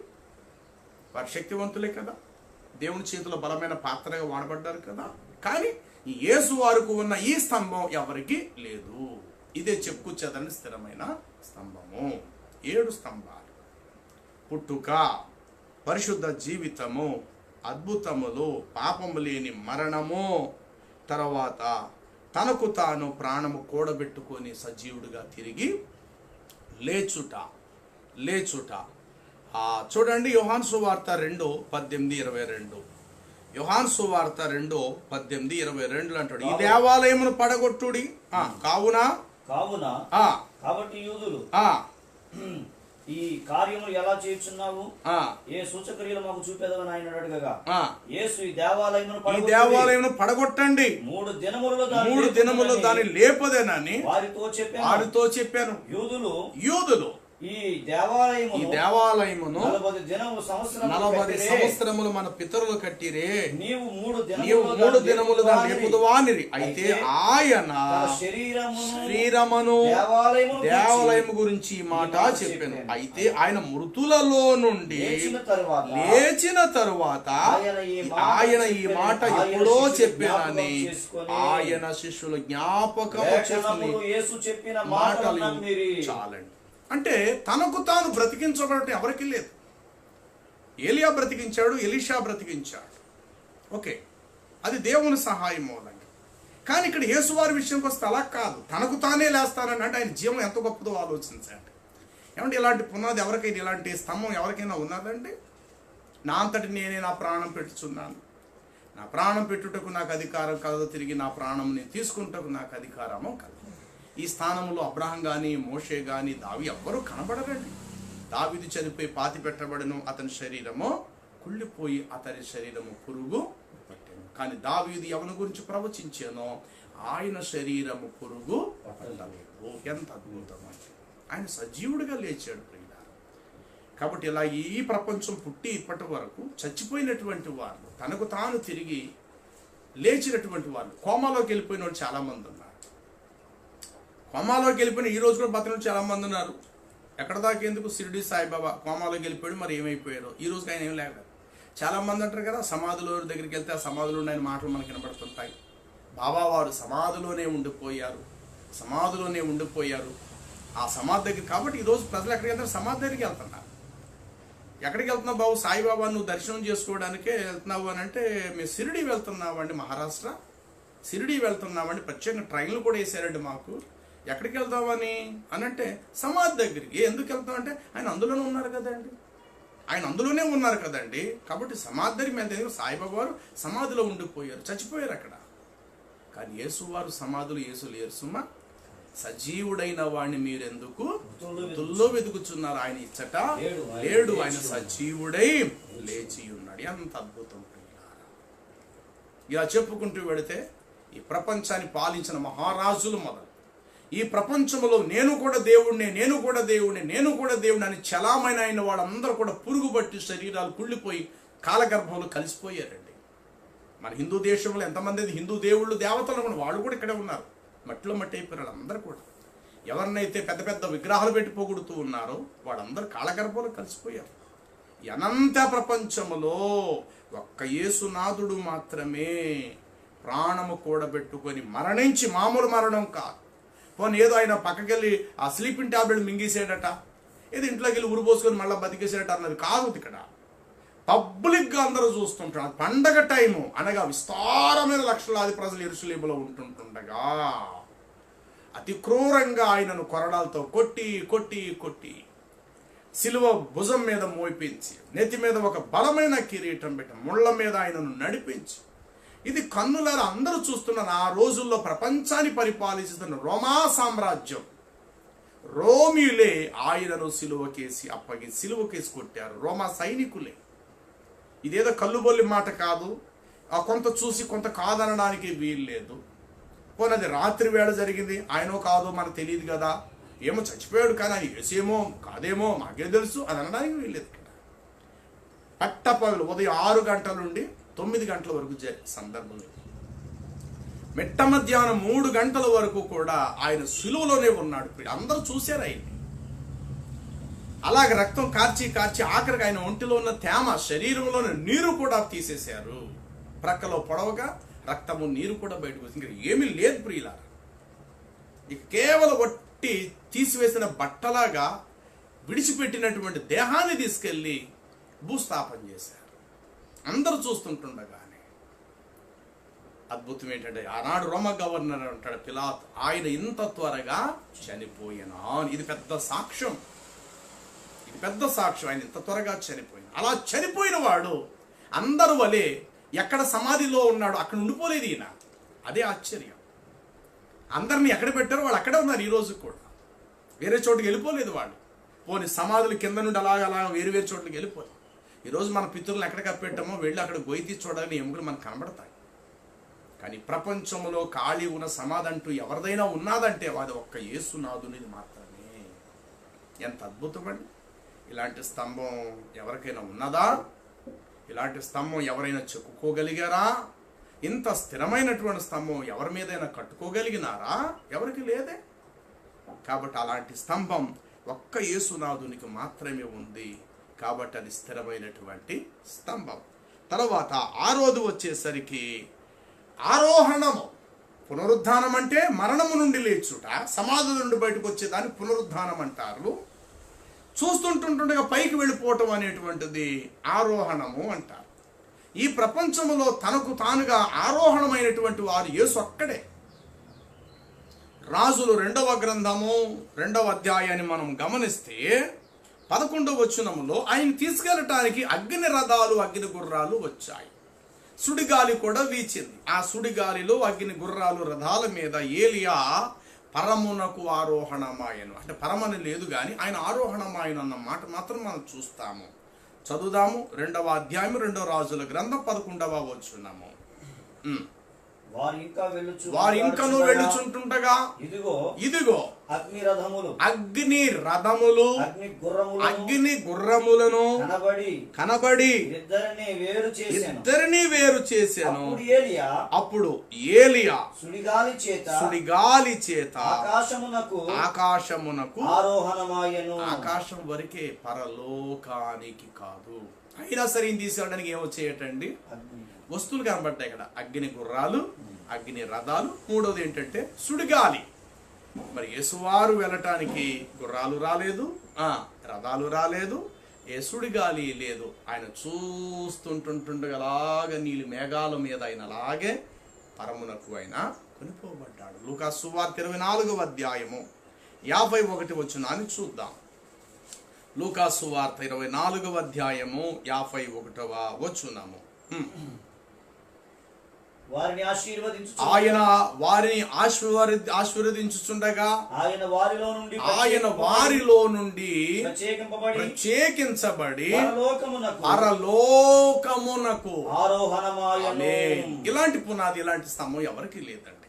వారు శక్తివంతులే కదా, దేవుని చేతిలో బలమైన పాత్రగా వాడబడ్డారు కదా. కానీ ఈ యేసు వారికి ఉన్న ఈ స్తంభం ఎవరికి లేదు. ఇదే చెప్పుకొచ్చేదని స్థిరమైన స్తంభము. 7 స్తంభాలు: పుట్టుక, పరిశుద్ధ జీవితము, అద్భుతములు, పాపము లేని మరణము, తర్వాత తనకు తాను ప్రాణము కూడబెట్టుకొని సజీవుడిగా తిరిగి లేచుట. చూడండి, యోహాను సువార్త 2:18-22. యోహాను సువార్త 2:18-22 అంటాడు, ఈ దేవాలయమును పడగొట్టుడి, కావున కాబట్టి యూదులు ఈ కార్యములు ఎలా చేయుచున్నావు, ఏ సూచక్రియలు మాకు చూపేదవని ఆయన అడగగా, యేసు ఈ దేవాలయమును పడగొట్టండి, 3 దినములలో దాన్ని లేపదేనని వారితో చెప్పాను. యూదులు ఈ దేవాలయమును 40 సంవత్సరములు మన పితరులు కట్టిరే, నీవు 3 దినములు దాన్ని లేపుదువానిరి. అయితే ఆయన శరీరమును దేవాలయము గురించి ఈ మాట చెప్పాను. అయితే ఆయన మృతులలో నుండి లేచిన తరువాత ఆయన ఈ మాట ఎప్పుడో చెప్పానని ఆయన శిష్యులు జ్ఞాపకం చేసుకుని మాటలు చాలండి. అంటే తనకు తాను బ్రతికించబడటం ఎవరికి లేదు. ఏలియా బ్రతికించాడు, ఎలీషా బ్రతికించాడు, ఓకే, అది దేవుని సహాయం మూలంగా. కానీ ఇక్కడ యేసువారి విషయంకి వస్తే అలా కాదు, తనకు తానే లేస్తానని. అంటే ఆయన జీవం ఎంత గొప్పదో ఆలోచించండి. ఏమంటే ఇలాంటి పునాది ఎవరికైనా, ఇలాంటి స్తంభం ఎవరికైనా ఉన్నదండి? నా అంతటి నేనే నా ప్రాణం పెట్టుచున్నాను, నా ప్రాణం పెట్టుటకు నాకు అధికారం కలదు, తిరిగి నా ప్రాణం నేను తీసుకుంటకు నాకు అధికారము కలదు. ఈ స్థానంలో అబ్రహాం కానీ, మోషే కానీ, దావి ఎవ్వరూ కనబడరండి. దావీదు చనిపోయి పాతి పెట్టబడను, అతని శరీరము కుళ్ళిపోయి అతని శరీరము పురుగు పట్టెను. కానీ దావీదు ఎవరి గురించి ప్రవచించానో ఆయన శరీరము పురుగు పట్టలేదు. ఎంత అద్భుతం అంటే ఆయన సజీవుడిగా లేచాడు ప్రియులారా. కాబట్టి ఇలా ఈ ప్రపంచం పుట్టి ఇప్పటి వరకు చచ్చిపోయినటువంటి వాళ్ళు తనకు తాను తిరిగి లేచినటువంటి వాళ్ళు, కోమాలోకి వెళ్ళిపోయిన వాళ్ళు చాలామంది ఉన్నారు. కోమాలోకి వెళ్ళిపోయిన ఈ రోజు కూడా బతికిన చాలా మంది ఉన్నారు. ఎక్కడ దాకా ఎందుకు, షిరిడి సాయిబాబా కోమాలోకి వెళ్ళిపోయాడు, మరి ఏమైపోయారో ఈ రోజుకి ఆయన ఏం లేదు. చాలా మంది అంటారు కదా, సమాధిలో దగ్గరికి వెళ్తే ఆ సమాధిలో ఆయన మాటలు మనకు వినబడుతుంటాయి. బాబా వారు సమాధిలోనే ఉండిపోయారు ఆ సమాధి దగ్గర. కాబట్టి ఈరోజు ప్రజలు ఎక్కడికి వెళ్తారు, సమాధి దగ్గరికి వెళ్తున్నారు. ఎక్కడికి వెళ్తున్నావు బాబు, సాయిబాబా నువ్వు దర్శనం చేసుకోవడానికే వెళ్తున్నావు అని అంటే, మేము షిరిడి వెళ్తున్నామండి, మహారాష్ట్ర షిరిడి వెళ్తున్నామండి, ప్రత్యేకంగా ట్రైన్లు కూడా వేసారండి మాకు. ఎక్కడికి వెళ్తామని అని అంటే సమాధి దగ్గరికి. ఎందుకు వెళ్తామంటే ఆయన అందులోనే ఉన్నారు కదండి. కాబట్టి సమాధి దగ్గరికి వెళ్తే సాయిబాబా వారు సమాధిలో ఉండిపోయారు, చచ్చిపోయారు అక్కడ. కానీ యేసు వారు సమాధులు యేసు లేరు సుమా. సజీవుడైన వాడిని మీరెందుకు తుల్లో వెతుకుచున్నారు, ఆయన ఇచ్చట లేడు, ఆయన సజీవుడై లేచి ఉన్నాడు. ఎంత అద్భుతం. ఇలా చెప్పుకుంటూ వెడితే ఈ ప్రపంచాన్ని పాలించిన మహారాజులు మొదలు ఈ ప్రపంచంలో నేను కూడా దేవుడిని అని చలామైన అయిన వాళ్ళందరూ కూడా పురుగు పట్టి శరీరాలు కుళ్ళిపోయి కాలగర్భంలో కలిసిపోయారండి. మన హిందూ దేశంలో ఎంతమంది హిందూ దేవుళ్ళు దేవతలు కూడా వాళ్ళు కూడా ఇక్కడే ఉన్నారు, మట్టిలో మట్టి అయిపోయారు వాళ్ళందరూ కూడా. ఎవరినైతే పెద్ద పెద్ద విగ్రహాలు పెట్టి పొగుడుతూ ఉన్నారో వాళ్ళందరూ కాలగర్భంలో కలిసిపోయారు. అనంత ప్రపంచములో ఒక్క యేసునాథుడు మాత్రమే ప్రాణము కూడబెట్టుకొని మరణించి, మామూలు మరణం కాదు, పోనీ ఏదో ఆయన పక్కకెళ్ళి ఆ స్లీపింగ్ టాబ్లెట్ మింగేసాడట, ఏదో ఇంట్లోకి వెళ్ళి ఉరిపోసుకొని మళ్ళీ బతికేసాడట అన్నది కాదు. ఇక్కడ పబ్లిక్గా అందరూ చూస్తుంటారు. పండగ టైము అనగా విస్తారమైన లక్షలాది ప్రజలు యెరూషలేములో ఉంటుండగా అతి క్రూరంగా ఆయనను కొరడాలతో కొట్టి సిలువ భుజం మీద మోయిపించి, నెత్తి మీద ఒక బలమైన కిరీటం పెట్టి, ముళ్ళ మీద ఆయనను నడిపించి, ఇది కన్నులారా అందరూ చూస్తున్నారు. ఆ రోజుల్లో ప్రపంచాన్ని పరిపాలిస్తున్న రోమా సామ్రాజ్యం, రోమిలే ఆయనను సిలువకేసి కొట్టారు. రోమా సైనికులే. ఇదేదో కల్లుబొల్లి మాట కాదు, కొంత చూసి కొంత కాదనడానికి వీలు లేదు. పోనీ అది రాత్రి వేళ జరిగింది, ఆయనో కాదో మనకు తెలియదు కదా, ఏమో చచ్చిపోయాడు కానీ అది యేసేమో కాదేమో మాకే తెలుసు అని అనడానికి వీల్లేదు. పట్టపగలు ఉదయం 6 గంటల నుండి 9 గంటల వరకు సందర్భం. మిట్ట మధ్యాహ్నం 3 గంటల వరకు కూడా ఆయన సిలువలోనే ఉన్నాడు. అందరూ చూశారు ఆయన్ని. అలాగే రక్తం కార్చి ఆఖరికి ఆయన ఒంటిలో ఉన్న తేమ, శరీరంలోని నీరు కూడా తీసేశారు. ప్రక్కలో పొడవగా రక్తము, నీరు కూడా బయటకు వచ్చింది. ఇంకా ఏమీ లేదు ప్రియులారా. ఇక కేవలం ఒట్టి తీసివేసిన బట్టలాగా విడిచిపెట్టినటువంటి దేహాన్ని తీసుకెళ్లి భూస్థాపన చేశారు. అందరూ చూస్తుంటుండగానే అద్భుతం ఏంటంటే, ఆనాడు రోమ గవర్నర్ అంటాడు పిలాతు, ఆయన ఇంత త్వరగా చనిపోయినా. ఇది పెద్ద సాక్ష్యం. ఆయన ఇంత త్వరగా చనిపోయిన. అలా చనిపోయిన వాడు అందరూ వలె ఎక్కడ సమాధిలో ఉన్నాడు అక్కడ ఉండిపోలేదు ఈయన. అదే ఆశ్చర్యం. అందరినీ ఎక్కడ పెట్టారో వాళ్ళు అక్కడే ఉన్నారు ఈ రోజు కూడా. వేరే చోటుకి వెళ్ళిపోలేదు వాళ్ళు. పోనీ సమాధులు కింద నుండి అలాగ వేరు చోట్లకి వెళ్ళిపోయి. ఈరోజు మన పితరులను ఎక్కడ కప్పెట్టామో వెళ్ళి అక్కడ గొయ్యి చూడాలని ఎముకలు మనకు కనబడతాయి. కానీ ప్రపంచంలో ఖాళీ ఉన్న సమాధి అంటూ ఎవరిదైనా ఉన్నదంటే అది ఒక్క యేసునాథునిది మాత్రమే. ఎంత అద్భుతం అండి. ఇలాంటి స్తంభం ఎవరికైనా ఉన్నదా? ఇలాంటి స్తంభం ఎవరైనా చెక్కుకోగలిగారా? ఇంత స్థిరమైనటువంటి స్తంభం ఎవరి మీదైనా కట్టుకోగలిగినారా? ఎవరికి లేదే. కాబట్టి అలాంటి స్తంభం ఒక్క యేసునాథునికి మాత్రమే ఉంది. కాబట్టి అది స్థిరమైనటువంటి స్తంభం. తర్వాత 6వది వచ్చేసరికి ఆరోహణము. పునరుద్ధానం అంటే మరణము నుండి లేచుట, సమాధి నుండి బయటకు వచ్చేదాన్ని పునరుద్ధానం అంటారు. చూస్తుంటుండగా పైకి వెళ్ళిపోవటం అనేటువంటిది ఆరోహణము అంటారు. ఈ ప్రపంచంలో తనకు తానుగా ఆరోహణమైనటువంటి వారు యేసు ఒక్కడే. రాజులు 2వ గ్రంథము 2వ అధ్యాయాన్ని మనం గమనిస్తే 11వ వచనములో ఆయన తీసుకెళ్ళటానికి అగ్ని రథాలు, అగ్ని గుర్రాలు వచ్చాయి. సుడిగాలి కూడా వీచింది. ఆ సుడిగాలిలో అగ్ని గుర్రాలు రథాల మీద ఏలియా పరమునకు ఆరోహణమాయను. అంటే పరమని లేదు కానీ ఆయన ఆరోహణమాయను అన్న మాట మాత్రం మనం చూస్తాము. చదువుదాము. 2వ అధ్యాయం 2వ రాజుల గ్రంథం 11వ వచనము. వారు ఇంకను వెళ్ళుచుంటుండగా ఇదిగో అగ్ని రథములు అగ్ని గుర్రములను కనబడి ఇద్దరిని వేరు చేశాను. అప్పుడు ఏలియా సుడిగాలి చేత ఆకాశమునకు ఆకాశం వరకే, పరలోకానికి కాదు. అయినా సరే తీసుకెళ్ళడానికి ఏమొచ్చేయటండి? వస్తువులు కనబడతాయి ఇక్కడ. అగ్ని గుర్రాలు, అగ్ని రథాలు. 3వది ఏంటంటే సుడిగాలి. మరి యేసువారు వెళ్ళటానికి గుర్రాలు రాలేదు, రథాలు రాలేదు, ఏ సుడిగాలి లేదు. ఆయన చూస్తుంటుండగా అలాగే నీళ్ళు మేఘాల మీద ఆయన అలాగే పరమునకు ఆయన కొనిపోబడ్డాడు. లూకా సువార్త 24వ అధ్యాయము 51 వచనాన్ని చూద్దాం. లూకా సువార్త 24వ అధ్యాయము 51వ వచనము. ఆయన వారిని ఆశీర్వదించుచుండగా ఆయన వారిలో నుండి ప్రత్యేకించబడి పరలోకమునకు ఇలాంటి పునాది, ఇలాంటి స్తంభం ఎవరికి లేదండి.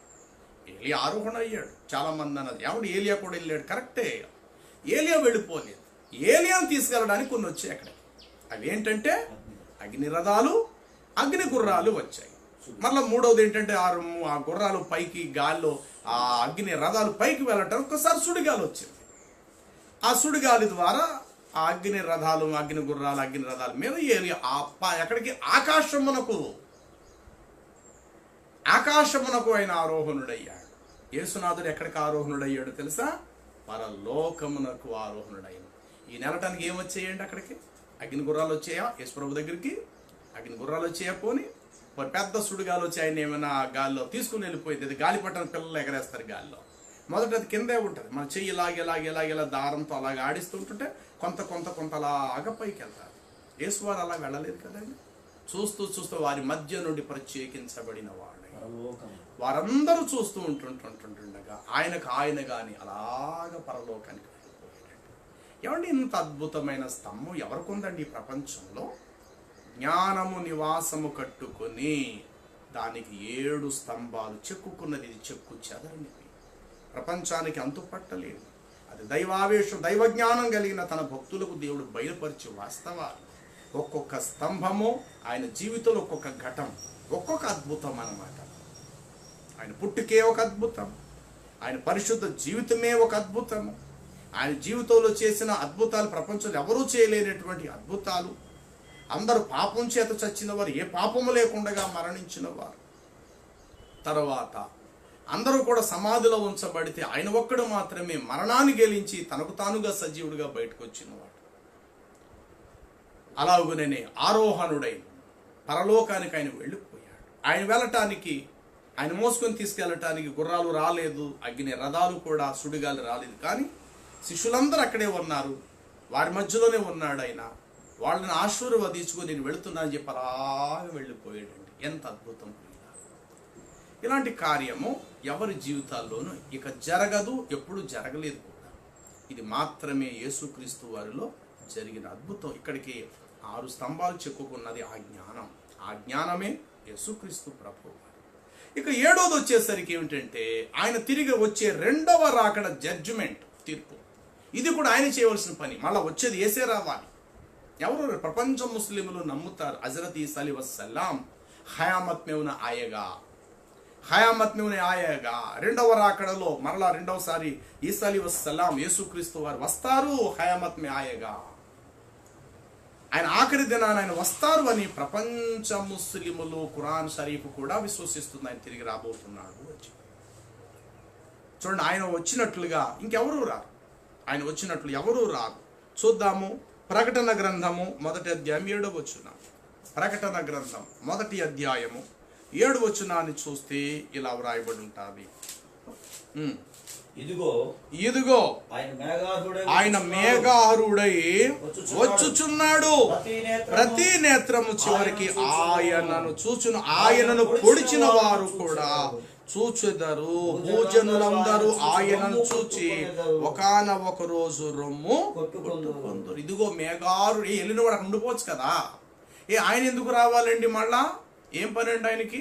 ఏలియా ఆరోహణ అయ్యాడు. చాలా మంది అన్నది ఏమంటే ఏలియా కూడా వెళ్ళాడు. కరెక్టే, ఏలియా వెళ్ళిపోలేదు. ఏలియాను తీసుకెళ్ళడానికి కొన్ని వచ్చాయి అక్కడ. అవి ఏంటంటే అగ్ని రథాలు, అగ్ని గుర్రాలు వచ్చాయి. మళ్ళీ 3వది ఏంటంటే ఆ గుర్రాలు పైకి గాల్లో, ఆ అగ్ని రథాలు పైకి వెళ్ళటం ఒకసారి సుడిగాలి వచ్చింది. ఆ సుడిగాలి ద్వారా ఆ అగ్ని రథాలు, అగ్ని గుర్రాలు, అగ్ని రథాల మీద ఎక్కడికి ఆకాశమునకు ఆయన ఆరోహణుడయ్యాడు. యేసునాథుడు ఎక్కడికి ఆరోహణుడయ్యాడు తెలుసా? పరలోకమునకు ఆరోహణుడయ్యాడు. ఈ నెలటానికి ఏమొచ్చేయండి? అక్కడికి అగ్ని గుర్రాలు వచ్చాయా యేసుప్రభు దగ్గరికి? అగ్ని గుర్రాలు వచ్చాయా? పోని మరి పెద్ద సుడిగాలు వచ్చి ఆయన ఏమైనా గాల్లో తీసుకుని వెళ్ళిపోయింది. అది గాలిపట్టని పిల్లలు ఎగరేస్తారు గాల్లో. మొదట అది కిందే ఉంటుంది. మన చెయ్యి ఇలాగ దారంతో అలాగ ఆడిస్తుంటుంటే కొంత అలాగా పైకి వెళ్తారు. యేసువారు అలా వెళ్ళలేదు కదండి. చూస్తూ వారి మధ్య నుండి ప్రత్యేకించబడిన వాడు వారందరూ చూస్తూ ఉంటుండగా ఆయన గాని అలాగ పరలోకానికి వెళ్ళిపోయాడు. ఏమండి, ఇంత అద్భుతమైన స్తంభం ఎవరికి ఉందండి ఈ ప్రపంచంలో? జ్ఞానము నివాసము కట్టుకొని దానికి 7 స్తంభాలు చెక్కుకున్నది. ఇది చెక్కు చెదరనిది, ప్రపంచానికి అంతుపట్టలేదు. అది దైవావేశం, దైవ జ్ఞానం కలిగిన తన భక్తులకు దేవుడు బయలుపరిచే వాస్తవాలు. ఒక్కొక్క స్తంభము ఆయన జీవితంలో ఒక్కొక్క ఘటం, ఒక్కొక్క అద్భుతం అన్నమాట. ఆయన పుట్టుకే ఒక అద్భుతం, ఆయన పరిశుద్ధ జీవితమే ఒక అద్భుతము. ఆయన జీవితంలో చేసిన అద్భుతాలు ప్రపంచంలో ఎవరూ చేయలేనటువంటి అద్భుతాలు. అందరూ పాపం చేత చచ్చిన వారు, ఏ పాపము లేకుండా మరణించిన వారు. తర్వాత అందరూ కూడా సమాధిలో ఉంచబడితే ఆయన ఒక్కడు మాత్రమే మరణాన్ని గెలించి తనకు తానుగా సజీవుడిగా బయటకు వచ్చినవాడు. అలాగునే ఆరోహణుడై పరలోకానికి ఆయన వెళ్ళిపోయాడు. ఆయన వెళ్ళటానికి, ఆయన మోసుకొని తీసుకెళ్ళటానికి గుర్రాలు రాలేదు, అగ్ని రథాలు కూడా, సుడిగాలు రాలేదు. కానీ శిష్యులందరూ అక్కడే ఉన్నారు, వారి మధ్యలోనే ఉన్నాడు ఆయన. వాళ్ళని ఆశీర్వదించుకొని నేను వెళుతున్నా అని చెప్పి అలాగే వెళ్ళిపోయాడండి. ఎంత అద్భుతం! ఇలాంటి కార్యము ఎవరి జీవితాల్లోనూ ఇక జరగదు, ఎప్పుడు జరగలేదు కూడా. ఇది మాత్రమే యేసుక్రీస్తు వారిలో జరిగిన అద్భుతం. ఇక్కడికి 6 స్తంభాలు చెక్కుకున్నది ఆ జ్ఞానం. ఆ జ్ఞానమే యేసుక్రీస్తు ప్రభువు. ఇక 7వది వచ్చేసరికి ఏమిటంటే ఆయన తిరిగి వచ్చే 2వ రాకడ, జడ్జిమెంట్, తీర్పు. ఇది కూడా ఆయన చేయవలసిన పని. మళ్ళీ వచ్చేది యేసే రావాలి. ఎవరు? ప్రపంచం ముస్లింలు నమ్ముతారు హజరత్ ఈసా అలైహిస్సలాం ఖయామత్ మే ఉన్న ఆయగా, ఖయామత్ మే ఉన్న ఆయగా. 2వ రాకడలో మరలా 2వసారి ఈసా అలైహిస్సలాం యేసుక్రీస్తు వారు వస్తారు. ఖయామత్ మే ఆయగా, ఆయన ఆఖరి దినాన ఆయన వస్తారు అని ప్రపంచ ముస్లిములు, ఖురాన్ షరీఫ్ కూడా విశ్వసిస్తుంది. ఆయన తిరిగి రాబోతున్నాడు వచ్చి. చూడండి, ఆయన వచ్చినట్లుగా ఇంకెవరూ రారు. ఆయన వచ్చినట్లు ఎవరూ రారు. చూద్దాము. ప్రకటన గ్రంథము 1వ అధ్యాయం 7వ వచనం. ప్రకటన గ్రంథం 1వ అధ్యాయము 7వ వచనాన్ని చూస్తే ఇలా వ్రాయబడి ఉంటుంది. ఇదిగో ఆయన మేఘారుడై వచ్చుచున్నాడు, ప్రతి నేత్రము చివరికి ఆయనను చూచును, ఆయనను పొడిచిన వారు కూడా చూచెదరు, భూజనులందరూ ఆయనను చూచి ఒకానొక రోజు రొమ్ము కొట్టుకొందురు. ఇదిగో మేఘారు వెళ్ళిన వాడు అక్కడ ఉండిపోవచ్చు కదా, ఆయన ఎందుకు రావాలండి మళ్ళా? ఏం పని అండి ఆయనకి?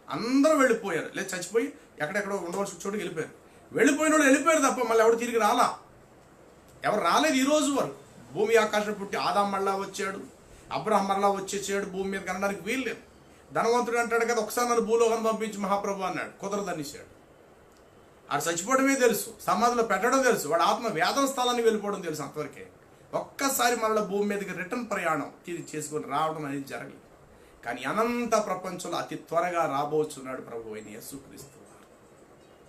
అందరూ వెళ్ళిపోయారు, లేదా చచ్చిపోయి ఎక్కడెక్కడో ఉండవలసిన చోటుకి వెళ్ళిపోయారు. వెళ్ళిపోయిన వాళ్ళు వెళ్ళిపోయారు తప్ప మళ్ళీ ఎవడు తిరిగి రాలా, ఎవరు రాలేదు ఈ రోజు వరకు. భూమి ఆకాశం పుట్టి ఆదాం మళ్ళా వచ్చాడు, అబ్రహం మళ్ళా వచ్చేసాడు, భూమి మీద కనడానికి వీల్లేదు. ధనవంతుడు అంటాడు కదా, ఒకసారి నన్ను భూలోకం పంపించి మహాప్రభు అన్నాడు, కుదరదనిసాడు. ఆడు చచ్చిపోవడమే తెలుసు, సమాధిలో పెట్టడం తెలుసు, వాడు ఆత్మ వేదన స్థలానికి వెళ్ళిపోవడం తెలుసు, అంతవరకే. ఒక్కసారి మళ్ళీ భూమి మీదకి రిటర్న్ ప్రయాణం తిరిగి చేసుకొని రావడం అనేది జరగలేదు. కానీ అనంత ప్రపంచంలో అతి త్వరగా రాబోచున్నాడు ప్రభు అయిన యేసుక్రీస్తు వారు.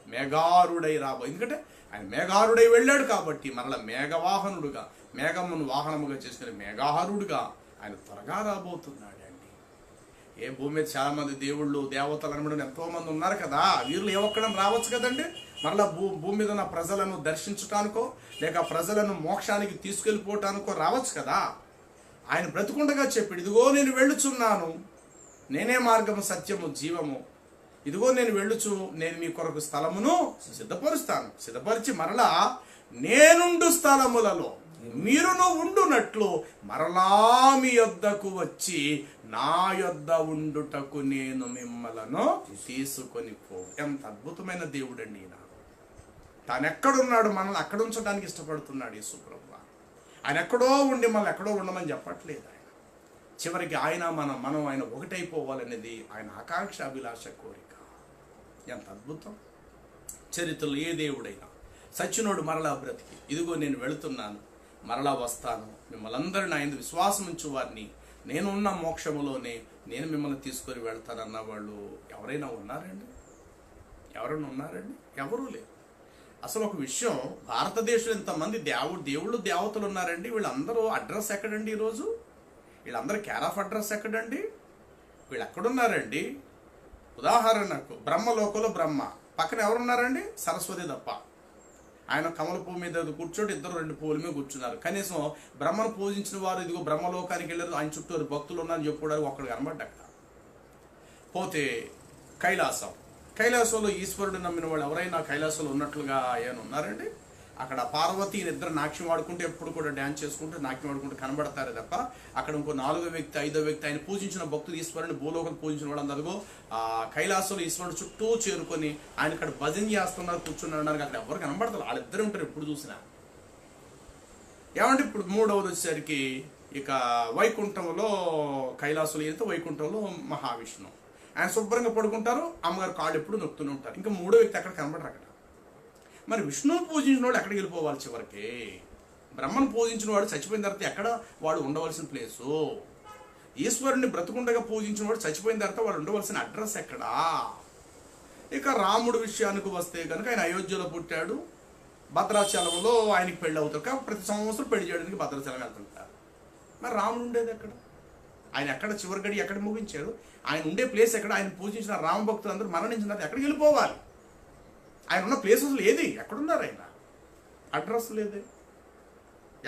మేఘారుడై ఎందుకంటే ఆయన మేఘారుడై వెళ్ళాడు కాబట్టి మరలా మేఘవాహనుడుగా, మేఘమును వాహనముగా చేసుకునే మేఘారుడుగా ఆయన త్వరగా రాబోతున్నాడు అండి. ఏ భూమి మీద చాలా మంది దేవుళ్ళు దేవతలు అనబడిన ఎంతో మంది ఉన్నారు కదా, వీళ్ళు ఏ ఒక్కడం రావచ్చు కదండి. మరలా భూమి మీద ఉన్న ప్రజలను దర్శించటానికో లేక ప్రజలను మోక్షానికి తీసుకెళ్ళిపోవటానికో రావచ్చు కదా. ఆయన బ్రతుకుండగా చెప్పాడు, ఇదిగో నేను వెళ్ళుచున్నాను, నేనే మార్గము సత్యము జీవము, ఇదిగో నేను వెళ్ళుచు, నేను మీ కొరకు స్థలమును సిద్ధపరుస్తాను, సిద్ధపరిచి మరలా నేనుండు స్థలములలో మీరును ఉండునట్లు మరలా మీ యొద్దకు వచ్చి నా యొద్ద ఉండుటకు నేను మిమ్మలను తీసుకొని పో. ఎంత అద్భుతమైన దేవుడు అండి ఈయన. తాను ఎక్కడున్నాడు మనల్ని అక్కడ ఉంచడానికి ఇష్టపడుతున్నాడు యేసు ప్రభువు. ఆయన ఎక్కడో ఉండి మనల్ని ఎక్కడో ఉండమని చెప్పట్లేదు ఆయన. చివరికి ఆయన మనం ఆయన ఒకటైపోవాలనేది ఆయన ఆకాంక్ష, అభిలాష, కోరిక. ఎంత అద్భుతం. చరిత్రలో ఏ దేవుడైనా సచ్చినోడు మరలా బ్రతికి, ఇదిగో నేను వెళుతున్నాను, మరలా వస్తాను, మిమ్మల్ని అందరిని ఆయన విశ్వాసం ఉంచు వారిని నేనున్న మోక్షములోనే నేను మిమ్మల్ని తీసుకొని వెళ్తానన్న వాళ్ళు ఎవరైనా ఉన్నారండి? ఎవరైనా ఉన్నారండి? ఎవరూ లేరు. అసలు ఒక విషయం, భారతదేశంలో ఇంతమంది దేవుళ్ళు దేవతలు ఉన్నారండి, వీళ్ళందరూ అడ్రస్ ఎక్కడండి ఈరోజు? వీళ్ళందరూ కేర్ ఆఫ్ అడ్రస్ ఎక్కడండి? వీళ్ళు ఎక్కడున్నారండి? ఉదాహరణకు బ్రహ్మలోకంలో బ్రహ్మ పక్కన ఎవరున్నారండి? సరస్వతి తప్ప. ఆయన కమల పువ్వు మీద కూర్చోటి, ఇద్దరు 2 పువ్వుల మీద కూర్చున్నారు. కనీసం బ్రహ్మను పూజించిన వారు ఇదిగో బ్రహ్మలోకానికి వెళ్ళారు, ఆయన చుట్టూ భక్తులు ఉన్నారని చెప్పుకోవడానికి ఒక్కడు కనబడ్డ. అక్కడ పోతే కైలాసంలో ఈశ్వరుడు నమ్మిన వాళ్ళు ఎవరైనా కైలాసంలో ఉన్నట్లుగా ఏమైనా ఉన్నారండి? అక్కడ పార్వతి ఇద్దరు నాట్యం ఆడుకుంటే ఎప్పుడు కూడా డ్యాన్స్ చేసుకుంటూ నాట్యం ఆడుకుంటూ కనబడతారే తప్ప అక్కడ ఇంకో 4వ వ్యక్తి 5వ వ్యక్తి ఆయన పూజించిన భక్తులు ఈశ్వరుని భూలోకం పూజించిన వాళ్ళందరూ కైలాసంలో ఈశ్వరుడు చుట్టూ చేరుకొని ఆయన ఇక్కడ భజన చేస్తున్నారు, కూర్చున్నారు. అక్కడ ఎవరు కనబడతారు, వాళ్ళిద్దరు ఉంటారు ఎప్పుడు చూసినా. ఏమంటే ఇప్పుడు 3వది వచ్చేసరికి ఇక వైకుంఠంలో, కైలాసంలో అయితే వైకుంఠంలో మహావిష్ణు ఆయన శుభ్రంగా పడుకుంటారు, అమ్మగారు కాళ్ళు ఎప్పుడు నొక్కుతూనే ఉంటారు. ఇంకా 3వ వ్యక్తి అక్కడ కనబడరు. అక్కడ మరి విష్ణువుని పూజించిన వాడు ఎక్కడికి వెళ్ళిపోవాలి? చివరికి బ్రహ్మను పూజించిన వాడు చచ్చిపోయిన తర్వాత ఎక్కడ వాడు ఉండవలసిన ప్లేసు? ఈశ్వరుని బ్రతుకుండగా పూజించిన వాడు చచ్చిపోయిన తర్వాత వాడు ఉండవలసిన అడ్రస్ ఎక్కడా? ఇక రాముడు విషయానికి వస్తే కనుక ఆయన అయోధ్యలో పుట్టాడు, భద్రాచలంలో ఆయనకి పెళ్ళి అవుతారు కాబట్టి ప్రతి సంవత్సరం పెళ్లి చేయడానికి భద్రాచలం వెళ్తుంటారు. మరి రాముడు ఉండేది ఎక్కడ? ఆయన ఎక్కడ చివరి గడి ఎక్కడ ముగించారు? ఆయన ఉండే ప్లేస్ ఎక్కడ? ఆయన పూజించిన రామ భక్తులు అందరూ మరణించిన తర్వాత ఎక్కడికి వెళ్ళిపోవాలి? ఆయన ఉన్న ప్లేసెస్ ఏది? ఎక్కడున్నారు ఆయన? అడ్రస్ లేదే,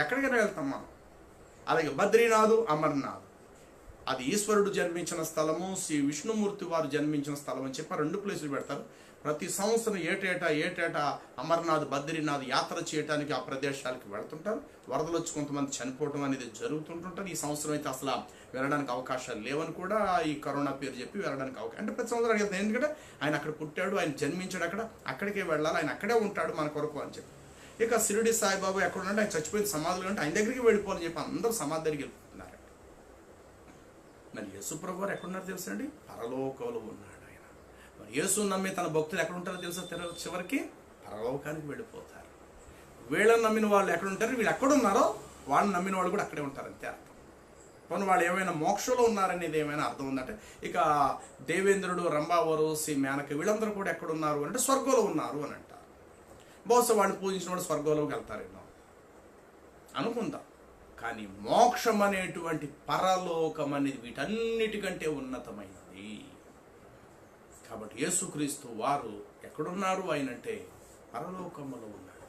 ఎక్కడికైనా వెళ్తాం మనం. అలాగే బద్రీనాథ్, అమర్నాథ్, అది ఈశ్వరుడు జన్మించిన స్థలము, శ్రీ విష్ణుమూర్తి వారు జన్మించిన స్థలం అని చెప్పి 2 ప్లేసులు పెడతారు. ప్రతి సంవత్సరం ఏటేటా అమర్నాథ్, బద్రీనాథ్ యాత్ర చేయడానికి ఆ ప్రదేశాలకు వెళ్తుంటారు. వరదలు వచ్చి కొంతమంది చనిపోవడం అనేది జరుగుతుంటుంటారు. ఈ సంవత్సరం అయితే అసలు వెళ్ళడానికి అవకాశాలు లేవని కూడా ఈ కరోనా పేరు చెప్పి వెళ్ళడానికి అవకాశం, అంటే ప్రతి సంవత్సరం వెళ్తాం. ఎందుకంటే ఆయన అక్కడ పుట్టాడు, ఆయన జన్మించాడు, అక్కడికే వెళ్ళాలి, ఆయన అక్కడే ఉంటాడు మన కొరకు అని చెప్పి. ఇక షిరిడి సాయిబాబా ఎక్కడ ఉన్నాడు? ఆయన చచ్చిపోయిన సమాధులు అంటే ఆయన దగ్గరికి వెళ్ళిపోవాలని చెప్పి అందరూ సమాధి దగ్గరికి వెళ్తున్నారు. మరి యేసు ప్రభు వారు ఎక్కడున్నారు తెలుసండి? పరలోకంలో ఉన్నాడు ఆయన. మరి యేసు నమ్మి తన భక్తులు ఎక్కడ ఉంటారో తెలుసా? చివరికి పరలోకానికి వెళ్ళిపోతారు. వీళ్ళని నమ్మిన వాళ్ళు ఎక్కడ ఉంటారు? వీళ్ళు ఎక్కడున్నారో వాళ్ళని నమ్మిన వాళ్ళు కూడా అక్కడే ఉంటారు, అంతే అర్థం. పోనీ వాళ్ళు ఏమైనా మోక్షంలో ఉన్నారనేది ఏమైనా అర్థం ఉందంటే, ఇక దేవేంద్రుడు, రంభావరు, శ్రీ మేనక వీళ్ళందరూ కూడా ఎక్కడున్నారు అంటే స్వర్గంలో ఉన్నారు అని అంటారు. బహుశా వాళ్ళు పూజించిన వాడు స్వర్గంలోకి వెళ్తారేమో అనుకుందాం. కానీ మోక్షం అనేటువంటి పరలోకం అనేది వీటన్నిటికంటే ఉన్నతమైనది. కాబట్టి యేసుక్రీస్తు వారు ఎక్కడున్నారు ఆయనంటే పరలోకంలో ఉన్నాడు.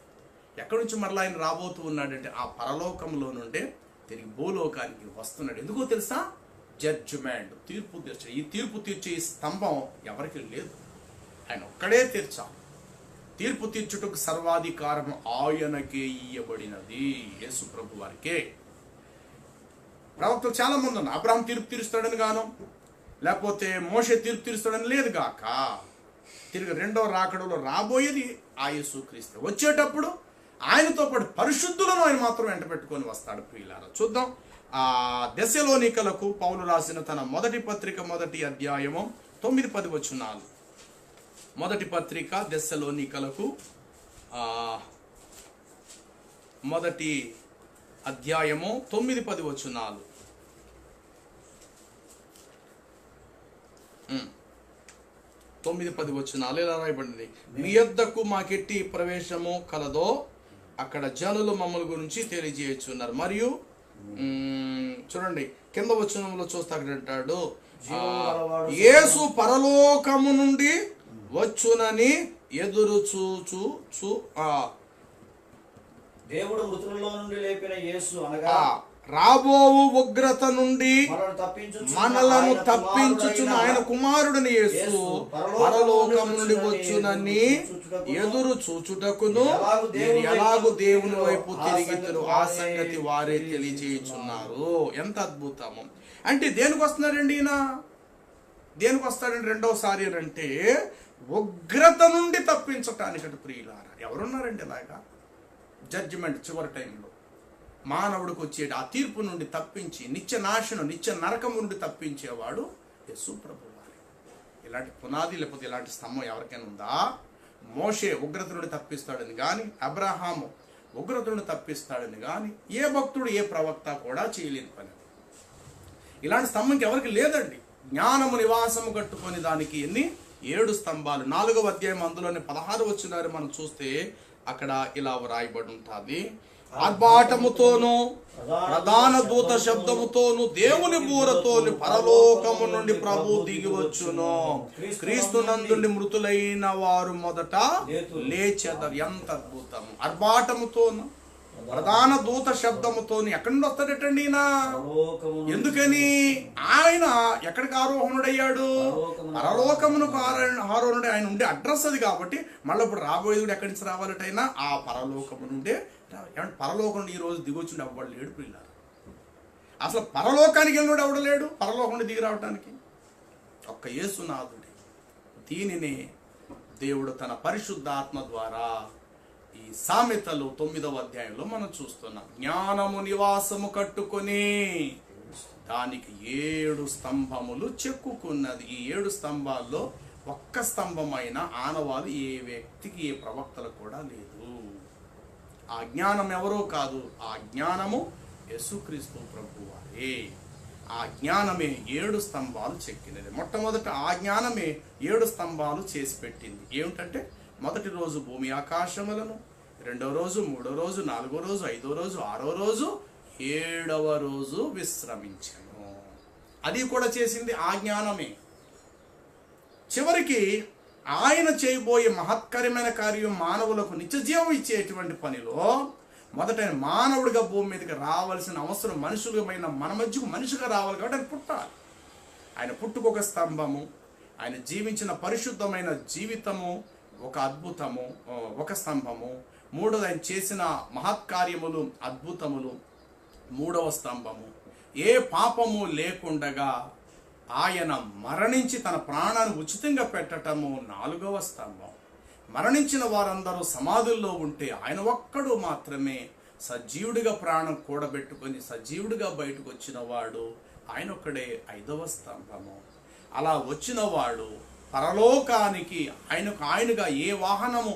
ఎక్కడి నుంచి మరలా ఆయన రాబోతూ ఉన్నాడంటే ఆ పరలోకంలో నుండే తిరిగి భూలోకానికి వస్తున్నాడు. ఎందుకో తెలుసా? జడ్జిమెంట్, తీర్పు తీర్చే. ఈ తీర్పు తీర్చే ఈ స్తంభం ఎవరికి లేదు. ఆయన ఒక్కడే తీర్చాలి. తీర్పు తీర్చుటకు సర్వాధికారం ఆయనకే ఇయ్యబడినది, యేసు ప్రభు వారికే. ప్రవక్తలు చాలా మంది ఉన్నారు. అబ్రహాం తీర్పు తీరుస్తాడని గాను, లేకపోతే మోషే తీర్పు తీరుస్తాడని లేదు గాక, తిరిగి రెండవ రాకడలో రాబోయేది ఆ యేసుక్రీస్తు. వచ్చేటప్పుడు ఆయనతో పాటు పరిశుద్ధులను ఆయన మాత్రం వెంట పెట్టుకొని వస్తాడు. ప్రియులారా, చూద్దాం. దెస్సలోనికలకు పౌలు రాసిన తన మొదటి పత్రిక 1వ అధ్యాయము 9-10 వచనాలు. మొదటి పత్రిక దెస్సలోనికలకు 1వ అధ్యాయము 9-10 వచనాలు. 9-10 వచనాలు ఇలా రాయబడింది. మీ యొద్దకు మాకెట్టి ప్రవేశము కలదో అక్కడ జనులు మమ్మల్ని గురించి తెలియజేయుచున్నారు. మరియు చూడండి కింద వచనంలో చూస్తే అక్కడ అంటాడు, యేసు పరలోకము నుండి వచ్చునని ఎదురు చూచు దేవుడు మృతులలో నుండి లేపిన యేసు అనగా రాబోవు ఉగ్రత నుండి మనలను తప్పించుచున్న ఆయన కుమారుడిని యేసు పరలోకం నుండి వచ్చునని ఎదురు చూచుటకును ఎలాగూ దేవుని వైపు తిరిగితురు ఆ సంగతి వారే తెలియజేయుచున్నారు. ఎంత అద్భుతము! అంటే దేనికి వస్తున్నారండి ఈయన? దేనికి వస్తాడండి రెండోసారి అంటే ఉగ్రత నుండి తప్పించటానికి. ప్రియులారా, ఎవరున్నారండి ఇలాగా? జడ్జిమెంట్ చివరి టైంలో మానవుడికి వచ్చే ఆ తీర్పు నుండి తప్పించి నిత్య నాశనం, నిత్య నరకం నుండి తప్పించేవాడు యేసు ప్రభువు వారు. ఇలాంటి పునాది లేకపోతే ఇలాంటి స్తంభం ఎవరికైనా ఉందా? మోషే ఉగ్రత నుండి తప్పిస్తాడని కానీ, అబ్రహాము ఉగ్రత నుండి తప్పిస్తాడని కానీ ఏ భక్తుడు ఏ ప్రవక్త కూడా చేయలేని పని. ఇలాంటి స్తంభంకి ఎవరికి లేదండి. జ్ఞానము నివాసము కట్టుకొని దానికి 7 స్తంభాలు. 4వ అధ్యాయం అందులోని 16 వచనాలు మనం చూస్తే అక్కడ ఇలా రాయబడి ఉంటుంది. ఆర్భాటముతోను ప్రధాన దూత శబ్దముతోను దేవుని బూరతోను పరలోకము నుండి ప్రభు దిగివచ్చును. క్రీస్తునందుండి మృతులైన వారు మొదట లేచెదరు. ఎంత అద్భుతము! ఆర్భాటముతోను ప్రధాన దూత శబ్దముతోని ఎక్కడి నుండి వస్తాడటండి ఈయన? ఎందుకని? ఆయన ఎక్కడికి ఆరోహణుడయ్యాడు? పరలోకమునకు ఆరోహణుడు. ఆయన ఉండే అడ్రస్ అది కాబట్టి మళ్ళీ ఇప్పుడు రాబోయేది ఎక్కడి నుంచి రావాలట? అయినా ఆ పరలోకము నుండే. ఏమంటే పరలోకం నుండి ఈ రోజు దిగొచ్చుండి అవ్వడు లేడు పిల్లలు. అసలు పరలోకానికి వెళ్ళినోడు ఎవడు లేడు పరలోకం నుండి దిగి రావడానికి. ఒక్క యేసునాథుడే. దీనిని దేవుడు తన పరిశుద్ధాత్మ ద్వారా ఈ సామెతలు 9వ అధ్యాయంలో మనం చూస్తున్నాం. జ్ఞానము నివాసము కట్టుకొని దానికి 7 స్తంభములు చెక్కుకున్నది. ఈ 7 స్తంభాల్లో ఒక్క స్తంభమైన ఆనవాలు ఏ వ్యక్తికి, ఏ ప్రవక్తలకు కూడా లేదు. ఆ జ్ఞానం ఎవరో కాదు, ఆ జ్ఞానము యేసుక్రీస్తు ప్రభువారే. ఆ జ్ఞానమే 7 స్తంభాలు చెక్కినది. మొట్టమొదట ఆ జ్ఞానమే 7 స్తంభాలు చేసి పెట్టింది. ఏమిటంటే మొదటి రోజు భూమి ఆకాశములను, రెండవ రోజు, మూడో రోజు, నాలుగో రోజు, 5వ రోజు, 6వ రోజు, 7వ రోజు విశ్రమించను. అది కూడా చేసింది ఆ జ్ఞానమే. చివరికి ఆయన చేయబోయే మహత్కరమైన కార్యం మానవులకు నిత్యజీవం ఇచ్చేటువంటి పనిలో మొదట మానవుడిగా భూమి మీదకి రావాల్సిన అవసరం, మనుషులమైన మన మధ్యకు మనిషిగా రావాలి కాబట్టి ఆయన పుట్టాలి. ఆయన పుట్టుకు ఒక స్తంభము, ఆయన జీవించిన పరిశుద్ధమైన జీవితము ఒక అద్భుతము, ఒక స్తంభము. మూడోది ఆయన చేసిన మహత్కార్యములు, అద్భుతములు 3వ స్తంభము. ఏ పాపము లేకుండగా ఆయన మరణించి తన ప్రాణాన్ని ఉచితంగా పెట్టటము 4వ స్తంభం. మరణించిన వారందరూ సమాధుల్లో ఉంటే ఆయన ఒక్కడు మాత్రమే సజీవుడిగా ప్రాణం కూడబెట్టుకొని సజీవుడిగా బయటకు వచ్చిన వాడు ఆయన ఒక్కడే 5వ స్తంభము. అలా వచ్చిన వాడు పరలోకానికి ఆయనగా ఏ వాహనము,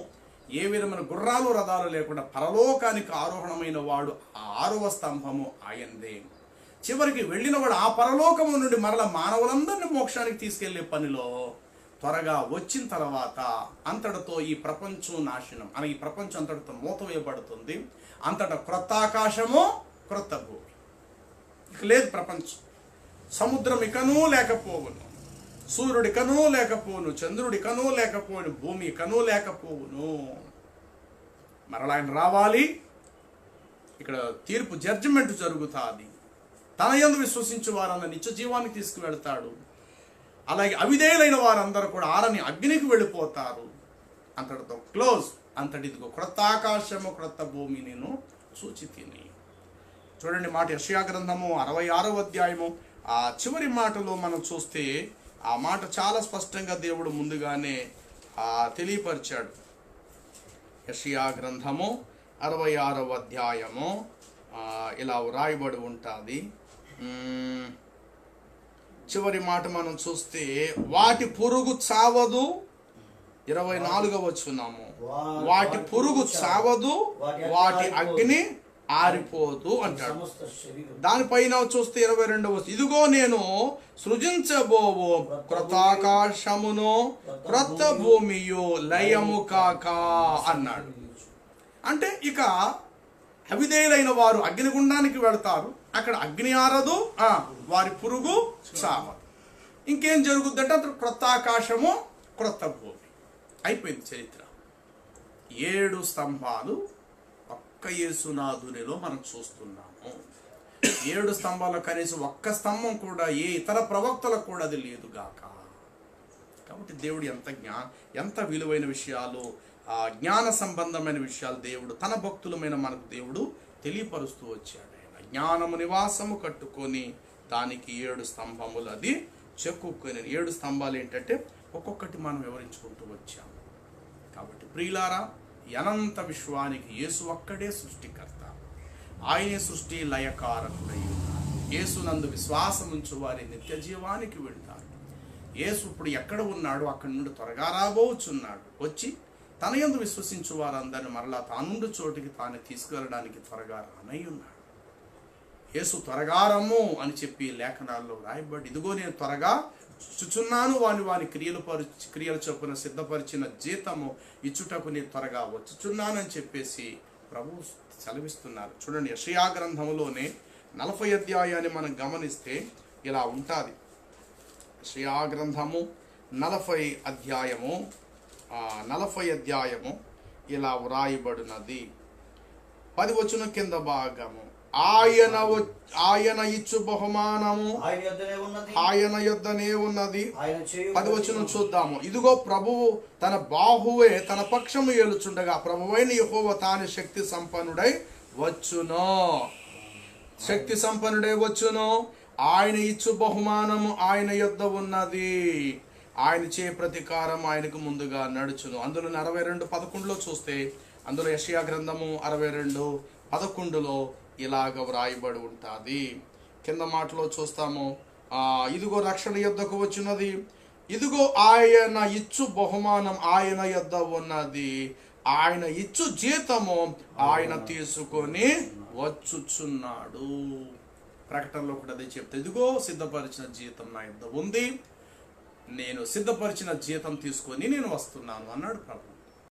ఏ విధమైన గుర్రాలు రథాలు లేకుండా పరలోకానికి ఆరోహణమైన వాడు 6వ స్తంభము ఆయనదే. చివరికి వెళ్ళినవాడు ఆ పరలోకము నుండి మరల మానవులందరినీ మోక్షానికి తీసుకెళ్లే పనిలో త్వరగా వచ్చిన తర్వాత అంతటితో ఈ ప్రపంచం నాశనం అని, ఈ ప్రపంచం అంతటితో మూతవేయబడుతుంది. అంతటా క్రొత్త ఆకాశము, క్రొత్త భూమి. ఇక లేదు ప్రపంచం. సముద్రం ఇకనూ లేకపోవును, సూర్యుడికనూ లేకపోవును, చంద్రుడికనూ లేకపోవును, భూమి ఇకనూ లేకపోవును. మరలా ఆయన రావాలి. ఇక్కడ తీర్పు, జడ్జిమెంట్ జరుగుతుంది. తన యందు విశ్వసించు వారన్న నిత్య జీవానికి తీసుకువెళ్తాడు. అలాగే అవిధేయులైన వారందరూ కూడా ఆరని అగ్నికి వెళ్ళిపోతారు. అంతటితో క్లోజ్. అంతటిదిగో క్రొత్త ఆకాశము క్రొత్త భూమి నేను సూచితిని. చూడండి మాట యెషయా గ్రంథము 66వ అధ్యాయము ఆ చివరి మాటలో మనం చూస్తే ఆ మాట చాలా స్పష్టంగా దేవుడు ముందుగానే తెలియపరిచాడు. యెషయా గ్రంథము 66వ అధ్యాయము ఇలా వ్రాయబడి ఉంటుంది. చివరి మాట మనం చూస్తే వాటి పురుగు చావదు. 24వ వచనము వాటి పురుగు చావదు, వాటి అగ్ని ఆరిపోదు అంటాడు. దానిపైన చూస్తే 22వ వచనం ఇదిగో నేను సృజించబోవు క్రొత్త ఆకాశమును క్రొత్త భూమియు లయము కాక అన్నాడు. అంటే ఇక అవిధేయులైన వారు అగ్నిగుండానికి వెళతారు. అక్కడ అగ్ని ఆరదు, వారి పురుగు చావదు. ఇంకేం జరుగుద్దంటే అతను క్రొత్త ఆకాశము క్రొత్త భూమి అయిపోయింది చరిత్ర. 7 స్తంభాలు ఒక్క యేసునాథునిలో మనం చూస్తున్నాము. 7 స్తంభాల్లో కనీసం ఒక్క స్తంభం కూడా ఏ ఇతర ప్రవక్తలకు కూడా అది లేదు గాక. కాబట్టి దేవుడు ఎంత విలువైన విషయాలు, జ్ఞాన సంబంధమైన విషయాలు దేవుడు తన భక్తులమైన మనకు దేవుడు తెలియపరుస్తూ వచ్చాడు. ఆయన జ్ఞానము నివాసము కట్టుకొని దానికి 7 స్తంభములు అది చెక్కుకొని. 7 స్తంభాలు ఏంటంటే ఒక్కొక్కటి మనం వివరించుకుంటూ వచ్చాము. కాబట్టి ప్రియులారా, అనంత విశ్వానికి యేసు ఒక్కడే సృష్టికర్త. ఆయనే సృష్టి లయకారకుడై ఉన్నారు. యేసు నందు విశ్వాసం ఉంచు వారి నిత్య జీవానికి వెళ్తారు. యేసు ఇప్పుడు ఎక్కడ ఉన్నాడు, అక్కడి నుండి త్వరగా రాబోచున్నాడు. వచ్చి తన యందు విశ్వసించు వారందరిని మరలా తానుండు చోటికి తాను తీసుకెళ్ళడానికి త్వరగా రానై ఉన్నాడు. యేసు త్వరగా రమ్ము అని చెప్పి లేఖనాల్లో రాయబడి ఇదిగో నేను త్వరగా చుచున్నాను, వాని క్రియలు చొప్పున సిద్ధపరిచిన జీతము ఇచ్చుటకు నేను త్వరగా వచ్చుచున్నాను అని చెప్పేసి ప్రభు సెలవిస్తున్నారు. చూడండి యెషయా గ్రంథములోనే 40 అధ్యాయాన్ని మనం గమనిస్తే ఇలా ఉంటుంది. యెషయా గ్రంథము 40 అధ్యాయము ఇలా వ్రాయబడినది. 10 వచనం కింద భాగము ఆయన ఇచ్చు బహుమానము ఆయన యొద్దనే ఉన్నది. 10 వచనం చూద్దాము. ఇదిగో ప్రభువు తన బాహువే తన పక్షము ఏలుచుండగా ప్రభువైన యెహోవా తాను శక్తి సంపన్నుడై వచ్చును. ఆయన ఇచ్చు బహుమానము ఆయన యొద్ద ఉన్నది. ఆయన చే ప్రతీకారం ఆయనకు ముందుగా నడుచును. అందులో 62:11 చూస్తే, అందులో యెషయా గ్రంథము 62:11 ఇలాగ వ్రాయబడి ఉంటుంది. కింద మాటలో చూస్తాము, ఇదిగో రక్షణ యొద్దకు వచ్చినది, ఇదిగో ఆయన ఇచ్చు బహుమానం ఆయన యొద్ద ఉన్నది, ఆయన ఇచ్చు జీతము ఆయన తీసుకొని వచ్చుచున్నాడు. ప్రకటనలో కూడా అదే చెప్తే, ఇదిగో సిద్ధపరిచిన జీతం నా యొద్ద ఉంది, నేను సిద్ధపరిచిన జీతం తీసుకొని నేను వస్తున్నాను అన్నాడు ప్రభు.